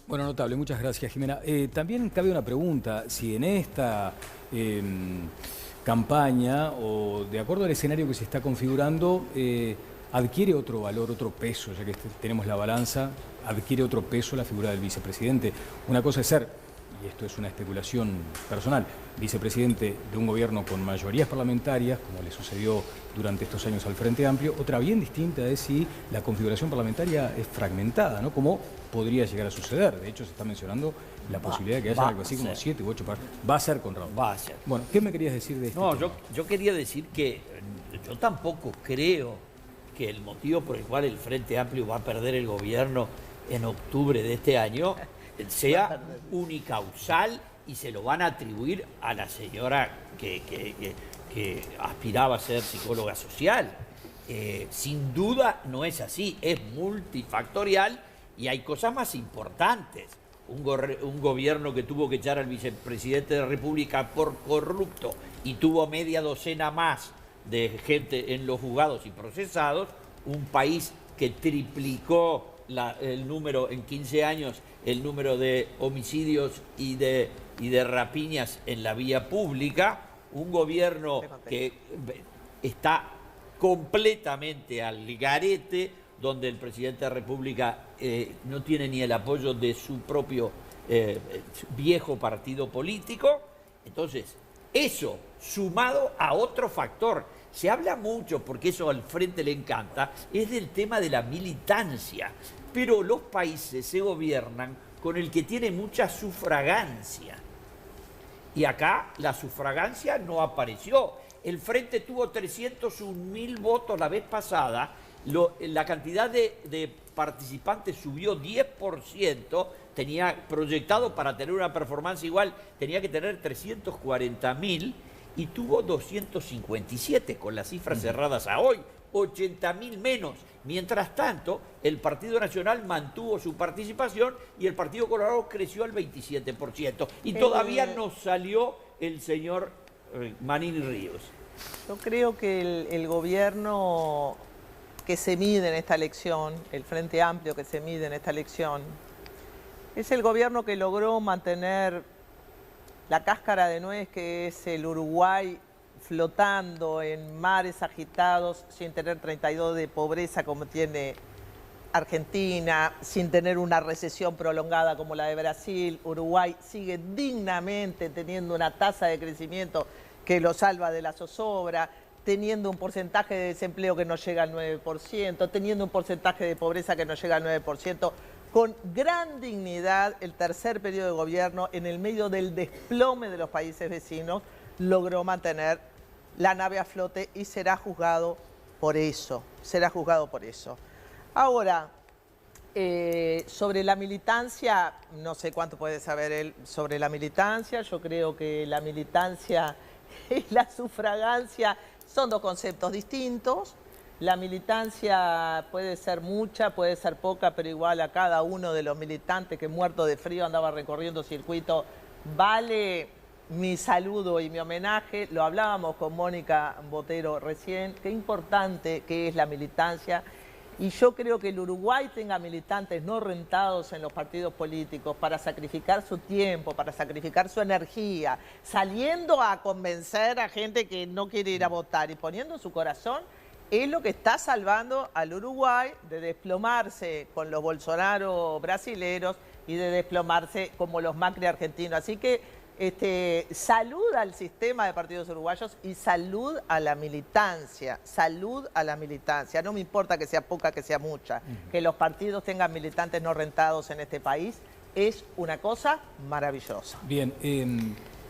Bueno, notable. Muchas gracias, Jimena. También cabe una pregunta. Si en esta campaña o de acuerdo al escenario que se está configurando, adquiere otro valor, otro peso, ya que tenemos la balanza, adquiere otro peso la figura del vicepresidente. Una cosa es ser, y esto es una especulación personal, vicepresidente de un gobierno con mayorías parlamentarias, como le sucedió durante estos años al Frente Amplio. Otra bien distinta es si la configuración parlamentaria es fragmentada, ¿no? Como podría llegar a suceder. De hecho, se está mencionando la posibilidad de que haya algo así como 7 u 8 partidos. Va a ser, Conrado. Va a ser. Bueno, ¿qué me querías decir de esto? No, yo quería decir que yo tampoco creo que el motivo por el cual el Frente Amplio va a perder el gobierno en octubre de este año sea unicausal y se lo van a atribuir a la señora que aspiraba a ser psicóloga social. Sin duda no es así, es multifactorial y hay cosas más importantes. Un gobierno que tuvo que echar al vicepresidente de la República por corrupto y tuvo media docena más de gente en los juzgados y procesados, un país que triplicó el número en 15 años, el número de homicidios y de rapiñas en la vía pública, un gobierno que está completamente al garete, donde el presidente de la República no tiene ni el apoyo de su propio viejo partido político. Entonces, eso sumado a otro factor, se habla mucho, porque eso al Frente le encanta, es del tema de la militancia, pero los países se gobiernan con el que tiene mucha sufragancia. Y acá la sufragancia no apareció. El Frente tuvo 301.000 votos la vez pasada, la cantidad de participantes subió 10%, tenía proyectado para tener una performance igual, tenía que tener 340.000 y tuvo 257 con las cifras cerradas a hoy, 80.000 menos. Mientras tanto, el Partido Nacional mantuvo su participación y el Partido Colorado creció al 27%. Y todavía no salió el señor Manini Ríos. Yo creo que el gobierno que se mide en esta elección, el Frente Amplio que se mide en esta elección, es el gobierno que logró mantener la cáscara de nuez que es el Uruguay flotando en mares agitados sin tener 32 de pobreza como tiene Argentina, sin tener una recesión prolongada como la de Brasil. Uruguay sigue dignamente teniendo una tasa de crecimiento que lo salva de la zozobra, teniendo un porcentaje de desempleo que no llega al 9%, teniendo un porcentaje de pobreza que no llega al 9%, con gran dignidad el tercer periodo de gobierno, en el medio del desplome de los países vecinos, logró mantener la nave a flote y será juzgado por eso, Ahora, sobre la militancia, no sé cuánto puede saber él sobre la militancia, yo creo que la militancia y la sufragancia son dos conceptos distintos. La militancia puede ser mucha, puede ser poca, pero igual a cada uno de los militantes que muerto de frío andaba recorriendo circuito, vale mi saludo y mi homenaje. Lo hablábamos con Mónica Botero recién, qué importante que es la militancia. Y yo creo que el Uruguay tenga militantes no rentados en los partidos políticos para sacrificar su tiempo, para sacrificar su energía, saliendo a convencer a gente que no quiere ir a votar y poniendo su corazón, es lo que está salvando al Uruguay de desplomarse con los Bolsonaro brasileros y de desplomarse como los Macri argentinos. Así que salud al sistema de partidos uruguayos y salud a la militancia, No me importa que sea poca, que sea mucha. Que los partidos tengan militantes no rentados en este país es una cosa maravillosa. Bien,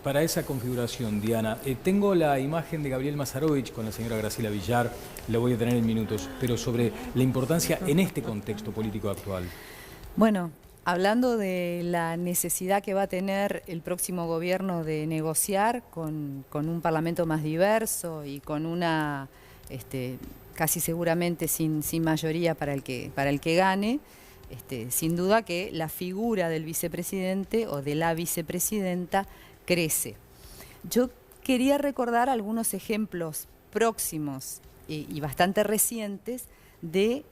para esa configuración, Diana, tengo la imagen de Gabriel Mazarovich con la señora Graciela Villar, la voy a tener en minutos, pero sobre la importancia en este contexto político actual. Bueno, hablando de la necesidad que va a tener el próximo gobierno de negociar con un parlamento más diverso y con una, casi seguramente sin mayoría para el que gane, sin duda que la figura del vicepresidente o de la vicepresidenta crece. Yo quería recordar algunos ejemplos próximos y bastante recientes de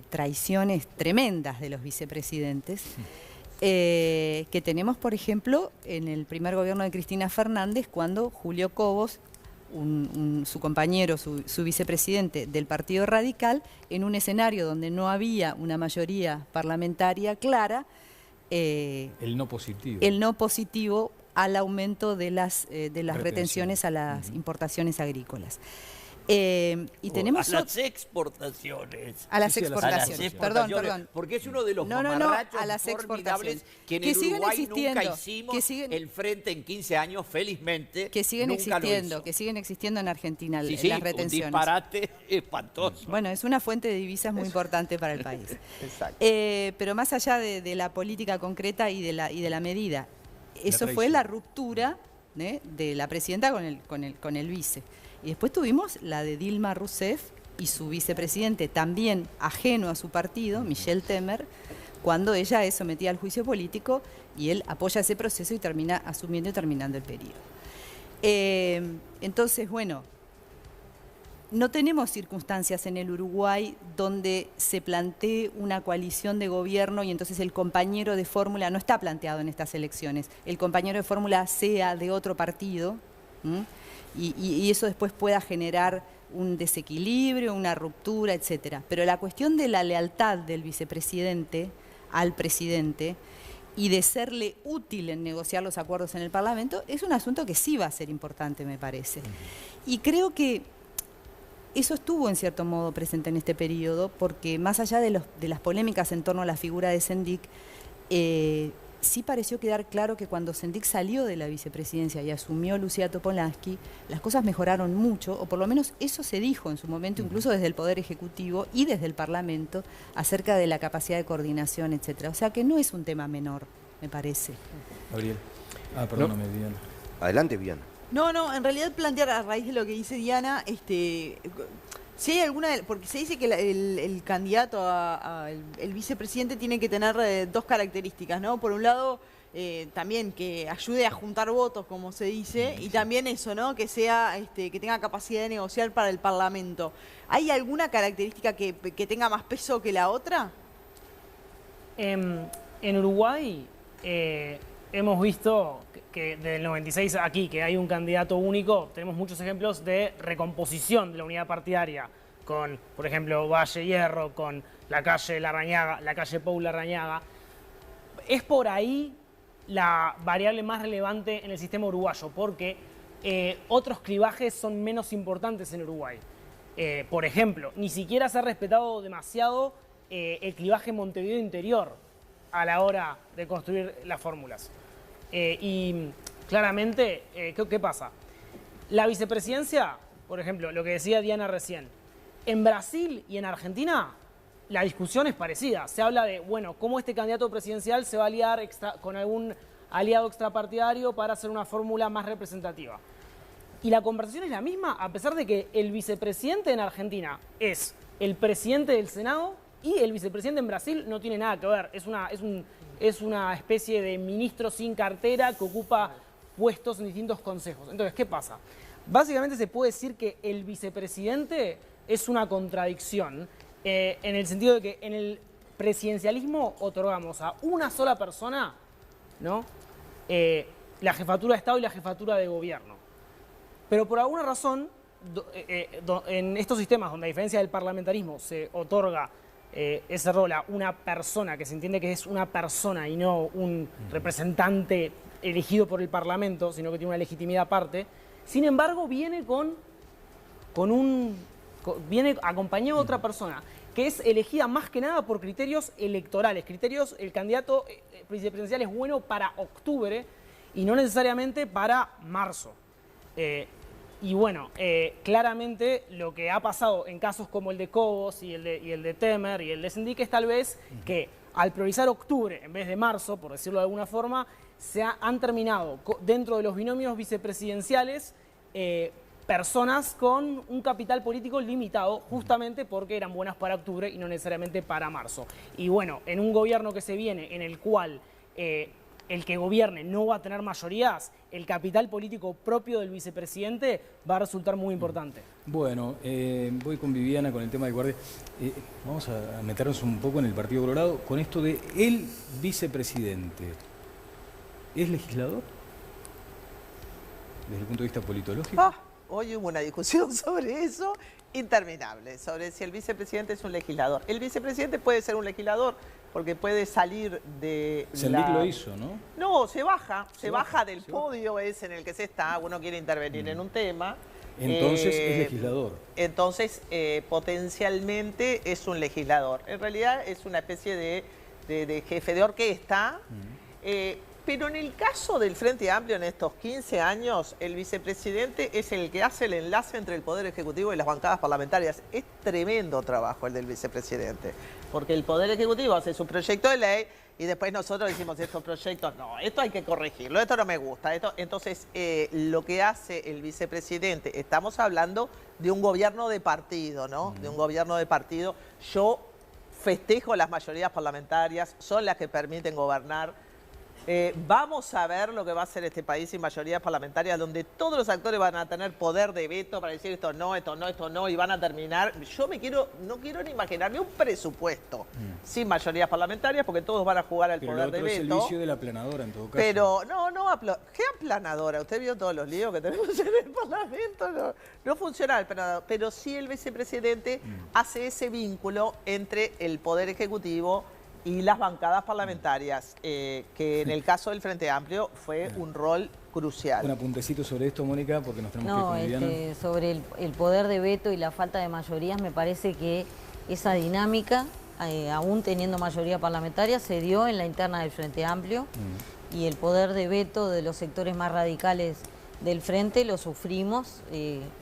traiciones tremendas de los vicepresidentes que tenemos, por ejemplo, en el primer gobierno de Cristina Fernández, cuando Julio Cobos, su compañero, su vicepresidente del Partido Radical, en un escenario donde no había una mayoría parlamentaria clara, el no positivo al aumento de las retenciones a las importaciones agrícolas. Y tenemos a las exportaciones. A las exportaciones. Perdón. Porque es uno de los mamarrachos a las formidables que en que el Uruguay existiendo, nunca hicimos el frente en 15 años, felizmente. Que siguen existiendo en Argentina las retenciones. Un disparate espantoso. Bueno, es una fuente de divisas muy importante para el país. Exacto. Pero más allá de la política concreta y de la medida, eso fue la ruptura de la presidenta con el vice. Y después tuvimos la de Dilma Rousseff y su vicepresidente, también ajeno a su partido, Michel Temer, cuando ella es sometida al juicio político y él apoya ese proceso y termina asumiendo y terminando el periodo. Entonces, bueno, no tenemos circunstancias en el Uruguay donde se plantee una coalición de gobierno y entonces el compañero de fórmula no está planteado en estas elecciones. El compañero de fórmula sea de otro partido, y eso después pueda generar un desequilibrio, una ruptura, etcétera. Pero la cuestión de la lealtad del vicepresidente al presidente y de serle útil en negociar los acuerdos en el Parlamento es un asunto que sí va a ser importante, me parece. Y creo que eso estuvo en cierto modo presente en este periodo, porque más allá de las polémicas en torno a la figura de Sendik, sí pareció quedar claro que cuando Sendik salió de la vicepresidencia y asumió Lucía Topolansky, las cosas mejoraron mucho, o por lo menos eso se dijo en su momento, incluso desde el Poder Ejecutivo y desde el Parlamento, acerca de la capacidad de coordinación, etcétera. O sea que no es un tema menor, me parece. Gabriel. Perdóname, Diana. Adelante, Diana. No, en realidad plantear a raíz de lo que dice Diana, si hay alguna, porque se dice que el candidato el vicepresidente tiene que tener dos características, ¿no? Por un lado, también que ayude a juntar votos, como se dice, y también eso, ¿no? Que sea, que tenga capacidad de negociar para el Parlamento. ¿Hay alguna característica que tenga más peso que la otra? En Uruguay hemos visto que desde el 96 aquí, que hay un candidato único, tenemos muchos ejemplos de recomposición de la unidad partidaria, con, por ejemplo, Valle Hierro, con la calle Larrañaga, la calle Pou Larrañaga. Es por ahí la variable más relevante en el sistema uruguayo, porque otros clivajes son menos importantes en Uruguay. Por ejemplo, ni siquiera se ha respetado demasiado el clivaje Montevideo interior a la hora de construir las fórmulas. Y claramente, ¿qué pasa? La vicepresidencia, por ejemplo, lo que decía Diana recién, en Brasil y en Argentina la discusión es parecida. Se habla de, bueno, cómo este candidato presidencial se va a aliar con algún aliado extrapartidario para hacer una fórmula más representativa. Y la conversación es la misma, a pesar de que el vicepresidente en Argentina es el presidente del Senado y el vicepresidente en Brasil no tiene nada que ver. Es una especie de ministro sin cartera que ocupa puestos en distintos consejos. Entonces, ¿qué pasa? Básicamente se puede decir que el vicepresidente es una contradicción en el sentido de que en el presidencialismo otorgamos a una sola persona, ¿no? La jefatura de Estado y la jefatura de gobierno. Pero por alguna razón, en estos sistemas donde a diferencia del parlamentarismo se otorga ese rol a una persona, que se entiende que es una persona y no un representante elegido por el Parlamento, sino que tiene una legitimidad aparte, sin embargo viene viene acompañado de otra persona, que es elegida más que nada por criterios electorales, el candidato vicepresidencial es bueno para octubre y no necesariamente para marzo. Y bueno, claramente lo que ha pasado en casos como el de Cobos y el de Temer y el de Sendik es tal vez que al priorizar octubre en vez de marzo, por decirlo de alguna forma, han terminado dentro de los binomios vicepresidenciales personas con un capital político limitado justamente porque eran buenas para octubre y no necesariamente para marzo. Y bueno, en un gobierno que se viene en el cual el que gobierne no va a tener mayorías, el capital político propio del vicepresidente va a resultar muy importante. Bueno, voy con Viviana con el tema del guardia. Vamos a meternos un poco en el Partido Colorado con esto de el vicepresidente. ¿Es legislador? Desde el punto de vista politológico. Hoy hubo una discusión sobre eso interminable, sobre si el vicepresidente es un legislador. El vicepresidente puede ser un legislador porque puede salir de Sendik lo hizo, ¿no? No, se baja del podio ese en el que se está, uno quiere intervenir en un tema. Entonces es legislador. Entonces, potencialmente es un legislador. En realidad es una especie de jefe de orquesta. Pero en el caso del Frente Amplio en estos 15 años, el vicepresidente es el que hace el enlace entre el Poder Ejecutivo y las bancadas parlamentarias. Es tremendo trabajo el del vicepresidente, porque el Poder Ejecutivo hace su proyecto de ley y después nosotros decimos estos proyectos, no, esto hay que corregirlo, esto no me gusta. Entonces, lo que hace el vicepresidente, estamos hablando de un gobierno de partido, ¿no? De un gobierno de partido. Yo festejo las mayorías parlamentarias, son las que permiten gobernar. Vamos a ver lo que va a hacer este país sin mayorías parlamentarias, donde todos los actores van a tener poder de veto para decir esto no, esto no, esto no, y van a terminar. Yo no quiero ni imaginarme un presupuesto sin mayorías parlamentarias, porque todos van a jugar al poder de veto. Es el vicio de la aplanadora en todo caso. Pero ¿qué aplanadora? Usted vio todos los líos que tenemos en el Parlamento, no funciona el aplanador. Pero sí el vicepresidente hace ese vínculo entre el Poder Ejecutivo y las bancadas parlamentarias, que en el caso del Frente Amplio fue un rol crucial. Un apuntecito sobre esto, Mónica, porque nos tenemos que ir con Viviana. Sobre el poder de veto y la falta de mayorías, me parece que esa dinámica, aún teniendo mayoría parlamentaria, se dio en la interna del Frente Amplio y el poder de veto de los sectores más radicales del Frente lo sufrimos,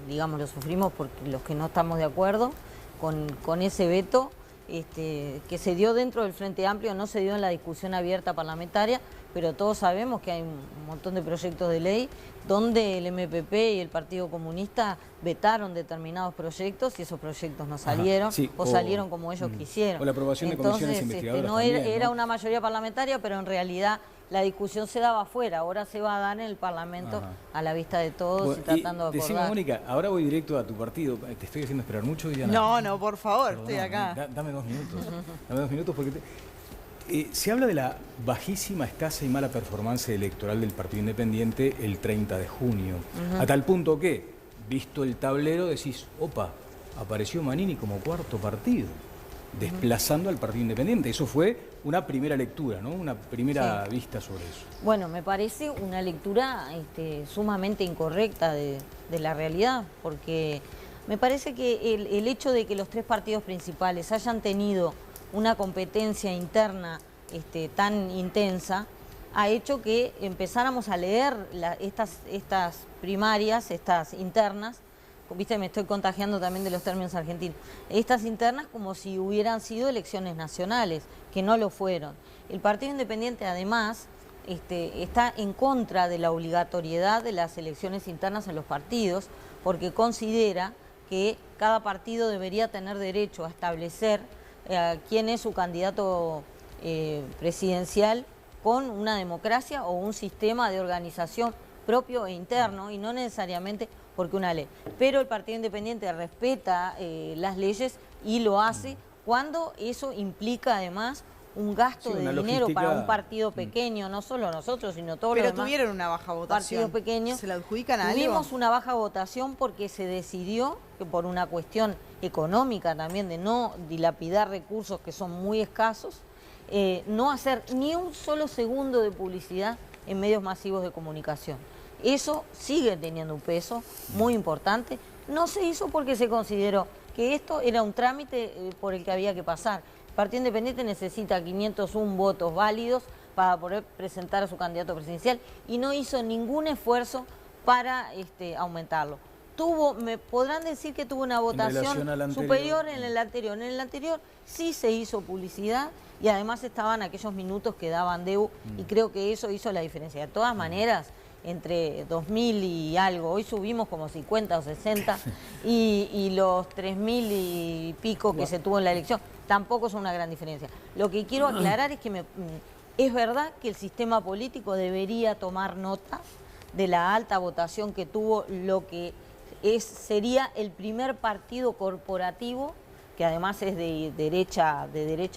lo sufrimos porque los que no estamos de acuerdo con ese veto, que se dio dentro del Frente Amplio, no se dio en la discusión abierta parlamentaria, pero todos sabemos que hay un montón de proyectos de ley donde el MPP y el Partido Comunista vetaron determinados proyectos y esos proyectos no salieron, salieron como ellos quisieron. O la aprobación de comisiones investigadoras no también, era una mayoría parlamentaria, pero en realidad la discusión se daba afuera, ahora se va a dar en el Parlamento a la vista de todos y tratando de acordar. Decime, Mónica, ahora voy directo a tu partido. ¿Te estoy haciendo esperar mucho, Viviana? No, por favor, estoy acá. Dame 2 minutos. Dame 2 minutos porque se habla de la bajísima, escasa y mala performance electoral del Partido Independiente el 30 de junio. A tal punto que, visto el tablero, decís, opa, apareció Manini como cuarto partido, desplazando al Partido Independiente. Eso fue una primera lectura, ¿no? Una primera vista sobre eso. Bueno, me parece una lectura sumamente incorrecta de la realidad, porque me parece que el hecho de que los 3 partidos principales hayan tenido una competencia interna tan intensa ha hecho que empezáramos a leer estas primarias, estas internas. Viste, me estoy contagiando también de los términos argentinos. Estas internas como si hubieran sido elecciones nacionales, que no lo fueron. El Partido Independiente, además, está en contra de la obligatoriedad de las elecciones internas en los partidos, porque considera que cada partido debería tener derecho a establecer quién es su candidato presidencial con una democracia o un sistema de organización propio e interno, y no necesariamente porque una ley. Pero el Partido Independiente respeta las leyes y lo hace cuando eso implica además un gasto de dinero para un partido pequeño, no solo nosotros, sino todos los demás. Pero tuvieron una baja votación. Partidos pequeños. ¿Se la adjudican a algo? Tuvimos una baja votación porque se decidió, que por una cuestión económica también, de no dilapidar recursos que son muy escasos, no hacer ni un solo segundo de publicidad en medios masivos de comunicación. Eso sigue teniendo un peso muy importante. No se hizo porque se consideró que esto era un trámite por el que había que pasar. El Partido Independiente necesita 501 votos válidos para poder presentar a su candidato presidencial y no hizo ningún esfuerzo para aumentarlo. Me podrán decir que tuvo una votación superior en el anterior. En el anterior sí se hizo publicidad y además estaban aquellos minutos que daban DEU y creo que eso hizo la diferencia. De todas maneras, entre 2.000 y algo, hoy subimos como 50 o 60 y los 3.000 y pico que se tuvo en la elección tampoco son una gran diferencia. Lo que quiero aclarar es que es verdad que el sistema político debería tomar nota de la alta votación que tuvo lo que sería el primer partido corporativo, que además es de derecha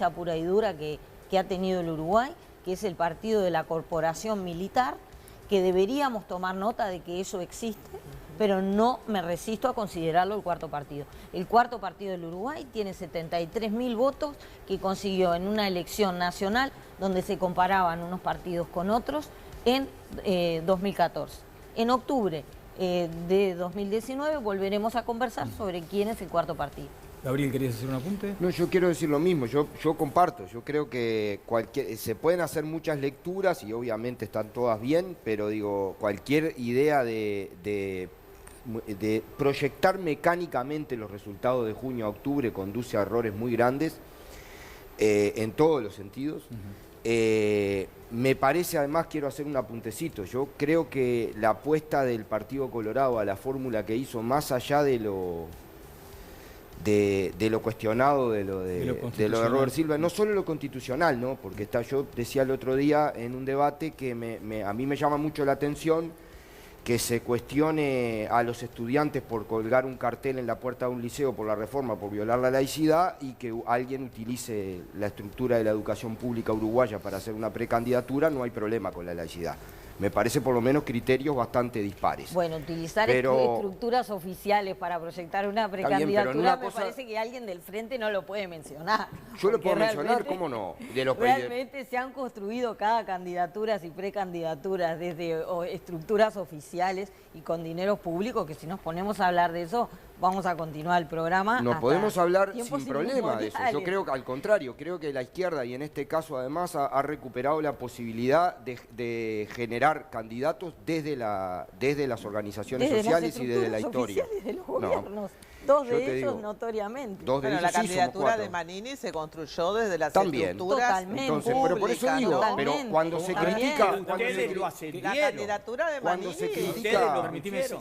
pura y dura que ha tenido el Uruguay, que es el partido de la corporación militar, que deberíamos tomar nota de que eso existe, pero no me resisto a considerarlo el cuarto partido. El cuarto partido del Uruguay tiene 73.000 votos que consiguió en una elección nacional donde se comparaban unos partidos con otros en 2014. En octubre de 2019 volveremos a conversar sobre quién es el cuarto partido. Gabriel, ¿querías hacer un apunte? No, yo quiero decir lo mismo, yo comparto, yo creo que se pueden hacer muchas lecturas y obviamente están todas bien, pero digo, cualquier idea de proyectar mecánicamente los resultados de junio a octubre conduce a errores muy grandes en todos los sentidos. Me parece, además, quiero hacer un apuntecito, yo creo que la apuesta del Partido Colorado a la fórmula que hizo, más allá de lo cuestionado de lo de Robert Silva, no solo lo constitucional, ¿no? Porque yo decía el otro día en un debate que a mí me llama mucho la atención que se cuestione a los estudiantes por colgar un cartel en la puerta de un liceo por la reforma, por violar la laicidad, y que alguien utilice la estructura de la educación pública uruguaya para hacer una precandidatura. No hay problema con la laicidad. Me parece por lo menos criterios bastante dispares. Bueno, utilizar estructuras oficiales para proyectar una precandidatura, me parece que alguien del frente no lo puede mencionar. Yo lo puedo mencionar, ¿cómo no? Realmente se han construido cada candidaturas y precandidaturas desde estructuras oficiales y con dinero público, que si nos ponemos a hablar de eso, vamos a continuar el programa. No podemos hablar sin problema de eso. Yo creo que al contrario, creo que la izquierda, y en este caso además, ha recuperado la posibilidad de generar candidatos desde las organizaciones sociales y desde la historia. De los gobiernos. Dos de ellos notoriamente. La candidatura de Manini se construyó desde las estructuras Entonces, pero por eso digo, pero cuando se critica, la candidatura de Manini,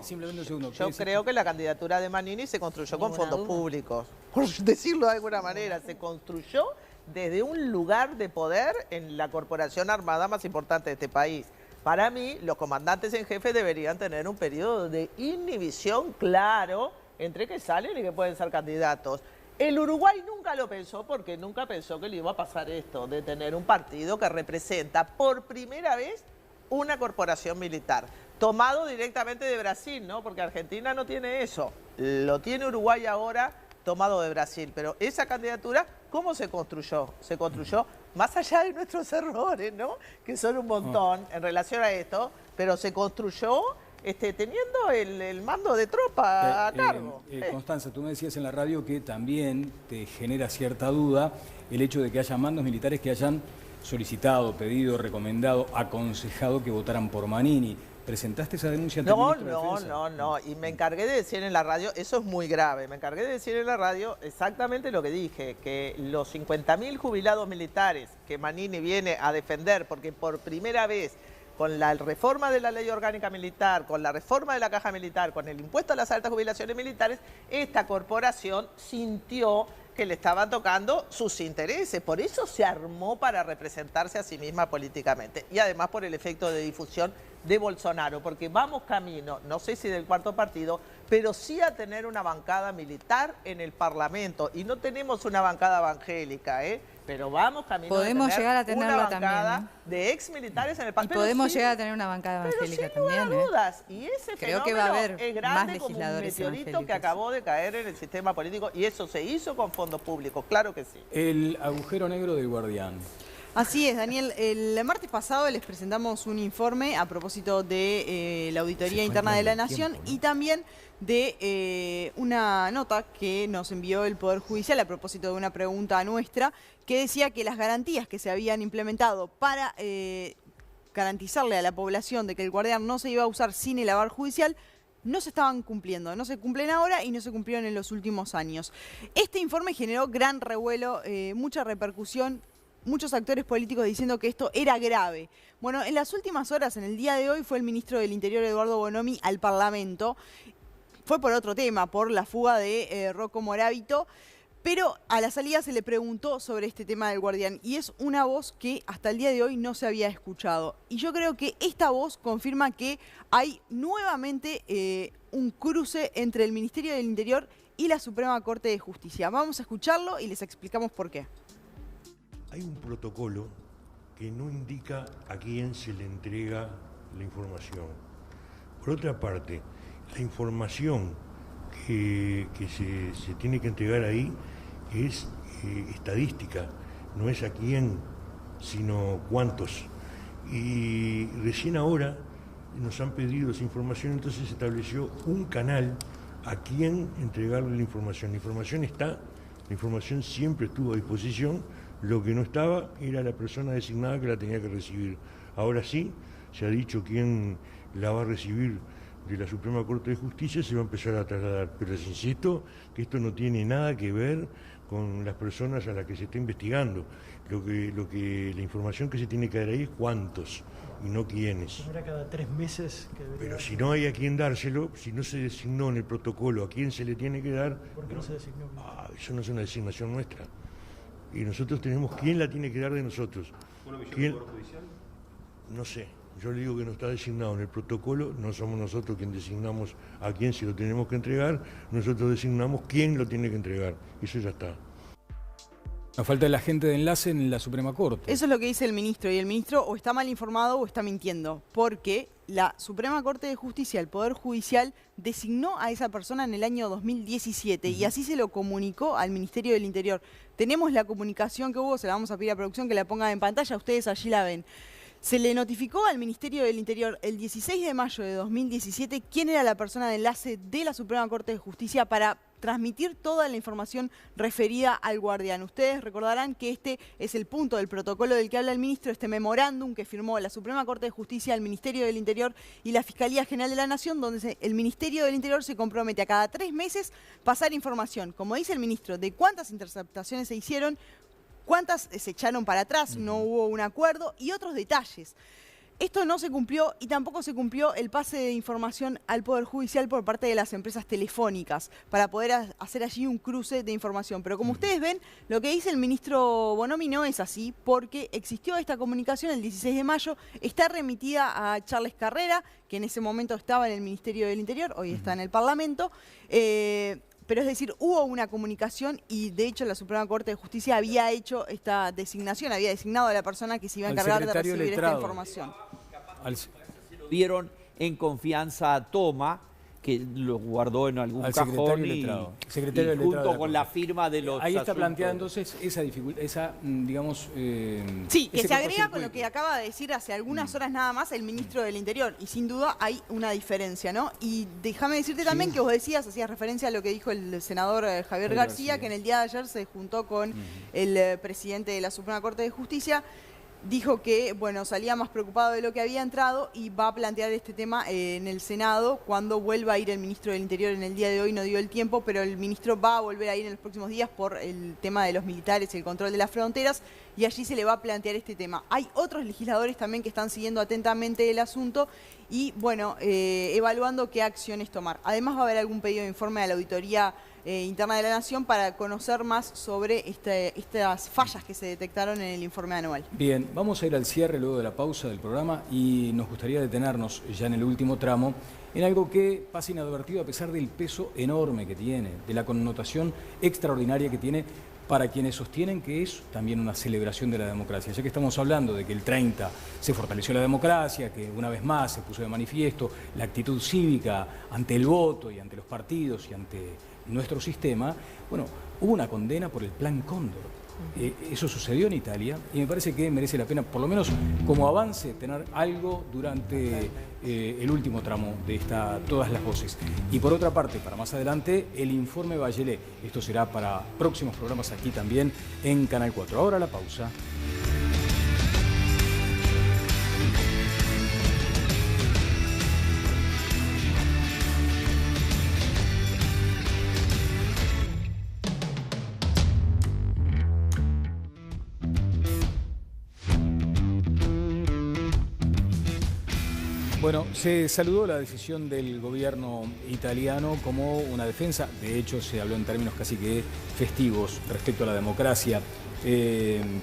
simplemente un segundo. Yo creo que la candidatura de Manini se construyó con fondos públicos, por decirlo de alguna manera, se construyó desde un lugar de poder en la corporación armada más importante de este país. Para mí, los comandantes en jefe deberían tener un periodo de inhibición claro entre que salen y que pueden ser candidatos. El Uruguay nunca lo pensó porque nunca pensó que le iba a pasar esto, de tener un partido que representa por primera vez una corporación militar, tomado directamente de Brasil, ¿no? Porque Argentina no tiene eso, lo tiene Uruguay ahora tomado de Brasil, pero esa candidatura, ¿cómo se construyó? Se construyó más allá de nuestros errores, ¿no? Que son un montón en relación a esto, pero se construyó teniendo el mando de tropa a cargo. Constanza, tú me decías en la radio que también te genera cierta duda el hecho de que haya mandos militares que hayan solicitado, pedido, recomendado, aconsejado que votaran por Manini. ¿Presentaste esa denuncia ante el ministro de Defensa? No. Y me encargué de decir en la radio, eso es muy grave, me encargué de decir en la radio exactamente lo que dije, que los 50.000 jubilados militares que Manini viene a defender, porque por primera vez con la reforma de la ley orgánica militar, con la reforma de la caja militar, con el impuesto a las altas jubilaciones militares, esta corporación sintió que le estaban tocando sus intereses. Por eso se armó para representarse a sí misma políticamente. Y además por el efecto de difusión de Bolsonaro, porque vamos camino, no sé si del cuarto partido, pero sí a tener una bancada militar en el Parlamento. Y no tenemos una bancada evangélica, pero vamos camino podemos llegar a tenerla una bancada también, de ex militares en el Parlamento. Y podemos llegar a tener una bancada evangélica también. Dudas. Y ese creo que va a haber es grande como un meteorito que acabó de caer en el sistema político, y eso se hizo con fondos públicos, claro que sí. El agujero negro del Guardián. Así es, Daniel. El martes pasado les presentamos un informe a propósito de la Auditoría Interna de la Nación y también de una nota que nos envió el Poder Judicial a propósito de una pregunta nuestra que decía que las garantías que se habían implementado para garantizarle a la población de que el Guardián no se iba a usar sin el aval judicial no se estaban cumpliendo, no se cumplen ahora y no se cumplieron en los últimos años. Este informe generó gran revuelo, mucha repercusión, muchos actores políticos diciendo que esto era grave. Bueno, en las últimas horas, en el día de hoy, fue el ministro del Interior, Eduardo Bonomi, al Parlamento. Fue por otro tema, por la fuga de Rocco Morabito, pero a la salida se le preguntó sobre este tema del Guardián y es una voz que hasta el día de hoy no se había escuchado. Y yo creo que esta voz confirma que hay nuevamente un cruce entre el Ministerio del Interior y la Suprema Corte de Justicia. Vamos a escucharlo y les explicamos por qué. Hay un protocolo que no indica a quién se le entrega la información. Por otra parte, la información que se tiene que entregar ahí es estadística, no es a quién, sino cuántos. Y recién ahora nos han pedido esa información, entonces se estableció un canal a quién entregarle la información. La información está, la información siempre estuvo a disposición. Lo que no estaba era la persona designada que la tenía que recibir. Ahora sí, se ha dicho quién la va a recibir de la Suprema Corte de Justicia, se va a empezar a trasladar. Pero les insisto que esto no tiene nada que ver con las personas a las que se está investigando. La información que se tiene que dar ahí es cuántos y no quiénes. ¿Era cada 3 meses que debería... Pero si no hay a quién dárselo, si no se designó en el protocolo a quién se le tiene que dar... ¿Por qué no se designó? Eso no es una designación nuestra. Y nosotros tenemos quién la tiene que dar de nosotros. ¿Quién? No sé, yo le digo que no está designado en el protocolo, no somos nosotros quien designamos a quién se lo tenemos que entregar, nosotros designamos quién lo tiene que entregar, eso ya está. Nos falta el agente de enlace en la Suprema Corte. Eso es lo que dice el ministro, y el ministro o está mal informado o está mintiendo, porque la Suprema Corte de Justicia, el Poder Judicial, designó a esa persona en el año 2017 y así se lo comunicó al Ministerio del Interior. Tenemos la comunicación que hubo, se la vamos a pedir a producción que la ponga en pantalla, ustedes allí la ven. Se le notificó al Ministerio del Interior el 16 de mayo de 2017 quién era la persona de enlace de la Suprema Corte de Justicia para transmitir toda la información referida al Guardián. Ustedes recordarán que este es el punto del protocolo del que habla el ministro, este memorándum que firmó la Suprema Corte de Justicia, el Ministerio del Interior y la Fiscalía General de la Nación, donde el Ministerio del Interior se compromete a cada 3 meses pasar información, como dice el ministro, de cuántas interceptaciones se hicieron, cuántas se echaron para atrás, no hubo un acuerdo y otros detalles. Esto no se cumplió y tampoco se cumplió el pase de información al Poder Judicial por parte de las empresas telefónicas para poder hacer allí un cruce de información. Pero como ustedes ven, lo que dice el ministro Bonomi no es así porque existió esta comunicación el 16 de mayo, está remitida a Charles Carrera, que en ese momento estaba en el Ministerio del Interior, hoy está en el Parlamento. Pero es decir, hubo una comunicación y de hecho la Suprema Corte de Justicia había hecho esta designación, había designado a la persona que se iba a encargar de recibir esta información. Se lo dieron en confianza a Toma, que lo guardó en algún cajón y junto con la firma de los Ahí está asuntos. planteada entonces esa dificultad, digamos... sí, que se agrega con lo que acaba de decir hace algunas horas nada más el ministro del Interior, y sin duda hay una diferencia, ¿no? Y déjame decirte también que vos hacías referencia a lo que dijo el senador Javier García, que en el día de ayer se juntó con el presidente de la Suprema Corte de Justicia. dijo que, bueno, salía más preocupado de lo que había entrado y va a plantear este tema en el Senado cuando vuelva a ir el ministro del Interior. En el día de hoy no dio el tiempo, pero el ministro va a volver a ir en los próximos días por el tema de los militares, el control de las fronteras, y allí se le va a plantear este tema. Hay otros legisladores también que están siguiendo atentamente el asunto y, bueno, evaluando qué acciones tomar. Además va a haber algún pedido de informe a la Auditoría Interna de la Nación para conocer más sobre estas fallas que se detectaron en el informe anual. Bien, vamos a ir al cierre luego de la pausa del programa y nos gustaría detenernos ya en el último tramo en algo que pasa inadvertido a pesar del peso enorme que tiene, de la connotación extraordinaria que tiene para quienes sostienen que es también una celebración de la democracia. Ya que estamos hablando de que el 30 se fortaleció la democracia, que una vez más se puso de manifiesto la actitud cívica ante el voto y ante los partidos y ante nuestro sistema, bueno, hubo una condena por el Plan Cóndor. Eso sucedió en Italia y me parece que merece la pena, por lo menos como avance, tener algo durante el último tramo de Todas las Voces. Y por otra parte, para más adelante, el informe Bachelet. Esto será para próximos programas aquí también en Canal 4. Ahora la pausa. Bueno, se saludó la decisión del gobierno italiano como una defensa. De hecho, se habló en términos casi que festivos respecto a la democracia.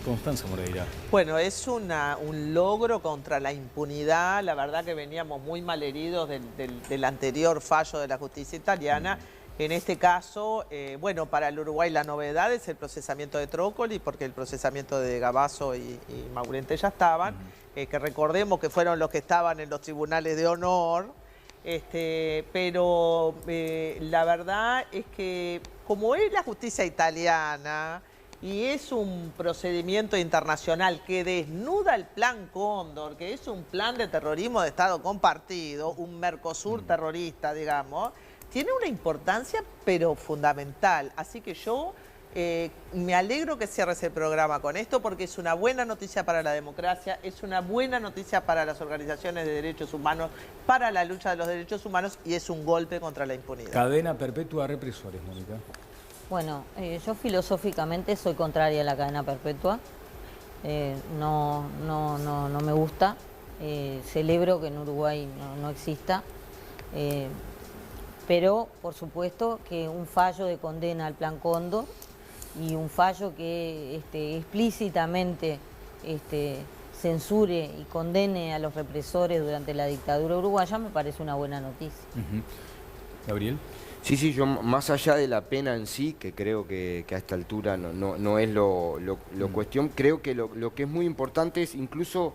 Constanza Moreira. Bueno, es un logro contra la impunidad. La verdad que veníamos muy malheridos del anterior fallo de la justicia italiana. En este caso, bueno, para el Uruguay la novedad es el procesamiento de Trócoli, porque el procesamiento de Gavazo y Maurente ya estaban. Que recordemos que fueron los que estaban en los tribunales de honor, pero la verdad es que como es la justicia italiana y es un procedimiento internacional que desnuda el Plan Cóndor, que es un plan de terrorismo de Estado compartido, un Mercosur terrorista, digamos, tiene una importancia pero fundamental. Así que yo me alegro que cierres el programa con esto porque es una buena noticia para la democracia, es una buena noticia para las organizaciones de derechos humanos, para la lucha de los derechos humanos y es un golpe contra la impunidad. Cadena perpetua a represores, Mónica. Bueno, yo filosóficamente soy contraria a la cadena perpetua. No me gusta. Celebro que en Uruguay no exista. Pero, por supuesto, que un fallo de condena al Plan Cóndor y un fallo que explícitamente censure y condene a los represores durante la dictadura uruguaya me parece una buena noticia. Gabriel. Sí, yo más allá de la pena en sí, que creo que a esta altura no es lo cuestión, creo que lo que es muy importante es incluso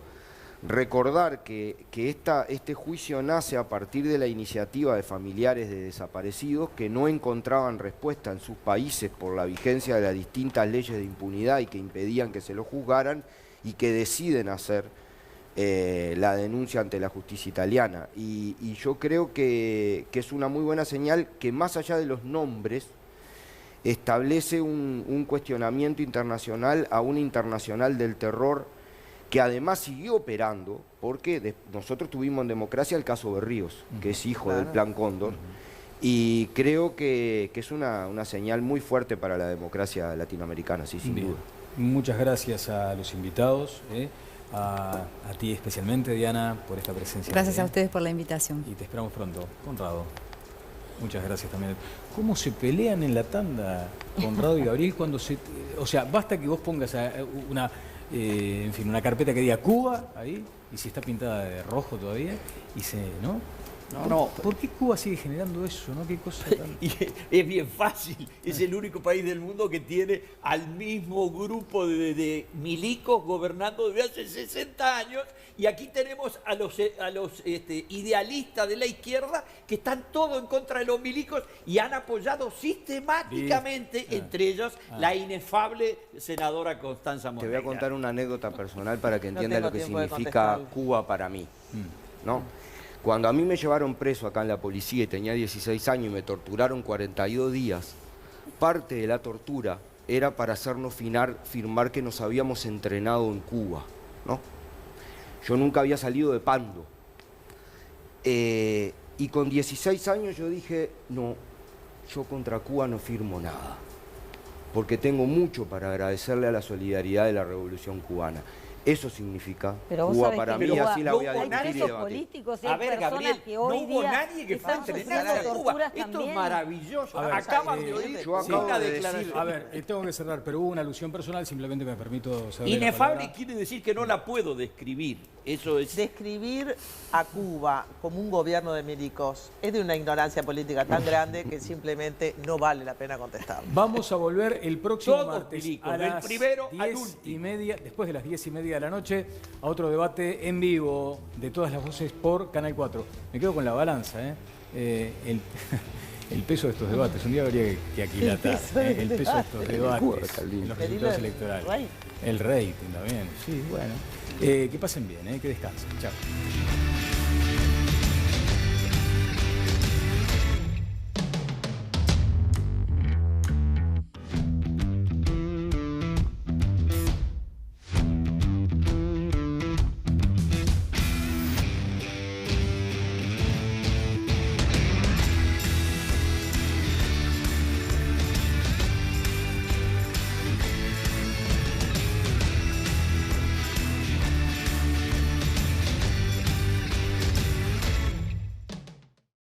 recordar que este juicio nace a partir de la iniciativa de familiares de desaparecidos que no encontraban respuesta en sus países por la vigencia de las distintas leyes de impunidad y que impedían que se lo juzgaran y que deciden hacer la denuncia ante la justicia italiana. Y yo creo que es una muy buena señal que más allá de los nombres establece un cuestionamiento internacional a una internacional del terror que además siguió operando, porque nosotros tuvimos en democracia el caso Berríos, que es hijo del Plan Cóndor, y creo que es una señal muy fuerte para la democracia latinoamericana, sí, sin duda. Muchas gracias a los invitados, a ti especialmente, Diana, por esta presencia. Gracias a ustedes por la invitación. Y te esperamos pronto. Conrado, muchas gracias también. ¿Cómo se pelean en la tanda, Conrado y Gabriel, cuando se... O sea, basta que vos pongas una carpeta que diga Cuba ahí, y si está pintada de rojo todavía, y ¿no? No. ¿Por qué Cuba sigue generando eso? ¿No? ¿Qué cosa tan... Y es bien fácil. Es el único país del mundo que tiene al mismo grupo de milicos gobernando desde hace 60 años. Y aquí tenemos a los idealistas de la izquierda que están todos en contra de los milicos y han apoyado sistemáticamente, entre ellos, la inefable senadora Constanza Moreira. Te voy a contar una anécdota personal para que entiendas lo que significa Cuba para mí, ¿no? Cuando a mí me llevaron preso acá en la policía y tenía 16 años y me torturaron 42 días, parte de la tortura era para hacernos firmar que nos habíamos entrenado en Cuba. ¿no? Yo nunca había salido de Pando. Y con 16 años yo dije, no, yo contra Cuba no firmo nada, porque tengo mucho para agradecerle a la solidaridad de la Revolución Cubana. Eso significa Cuba para mí, así la voy a discutir y debatir. Políticos, a ver, Gabriel, que hoy no hubo día nadie que fue están a Cuba. torturas Esto también. es maravilloso. A ver, Acaban de oír una declaración. A ver, tengo que cerrar, pero hubo una alusión personal, simplemente me permito saber. Inefable quiere decir que no la puedo describir. Eso es. Describir a Cuba como un gobierno de milicos es de una ignorancia política tan grande que simplemente no vale la pena contestar. Vamos a volver el próximo Todos martes milicos, a del las primero al 10:30, después de las 10:30 de la noche, a otro debate en vivo de Todas las Voces por Canal 4. Me quedo con la balanza, el peso de estos debates. Un día habría que aquilatar el peso de estos debates en los resultados electorales. El rating también. Sí, bueno. Que pasen bien, que descansen. Chao.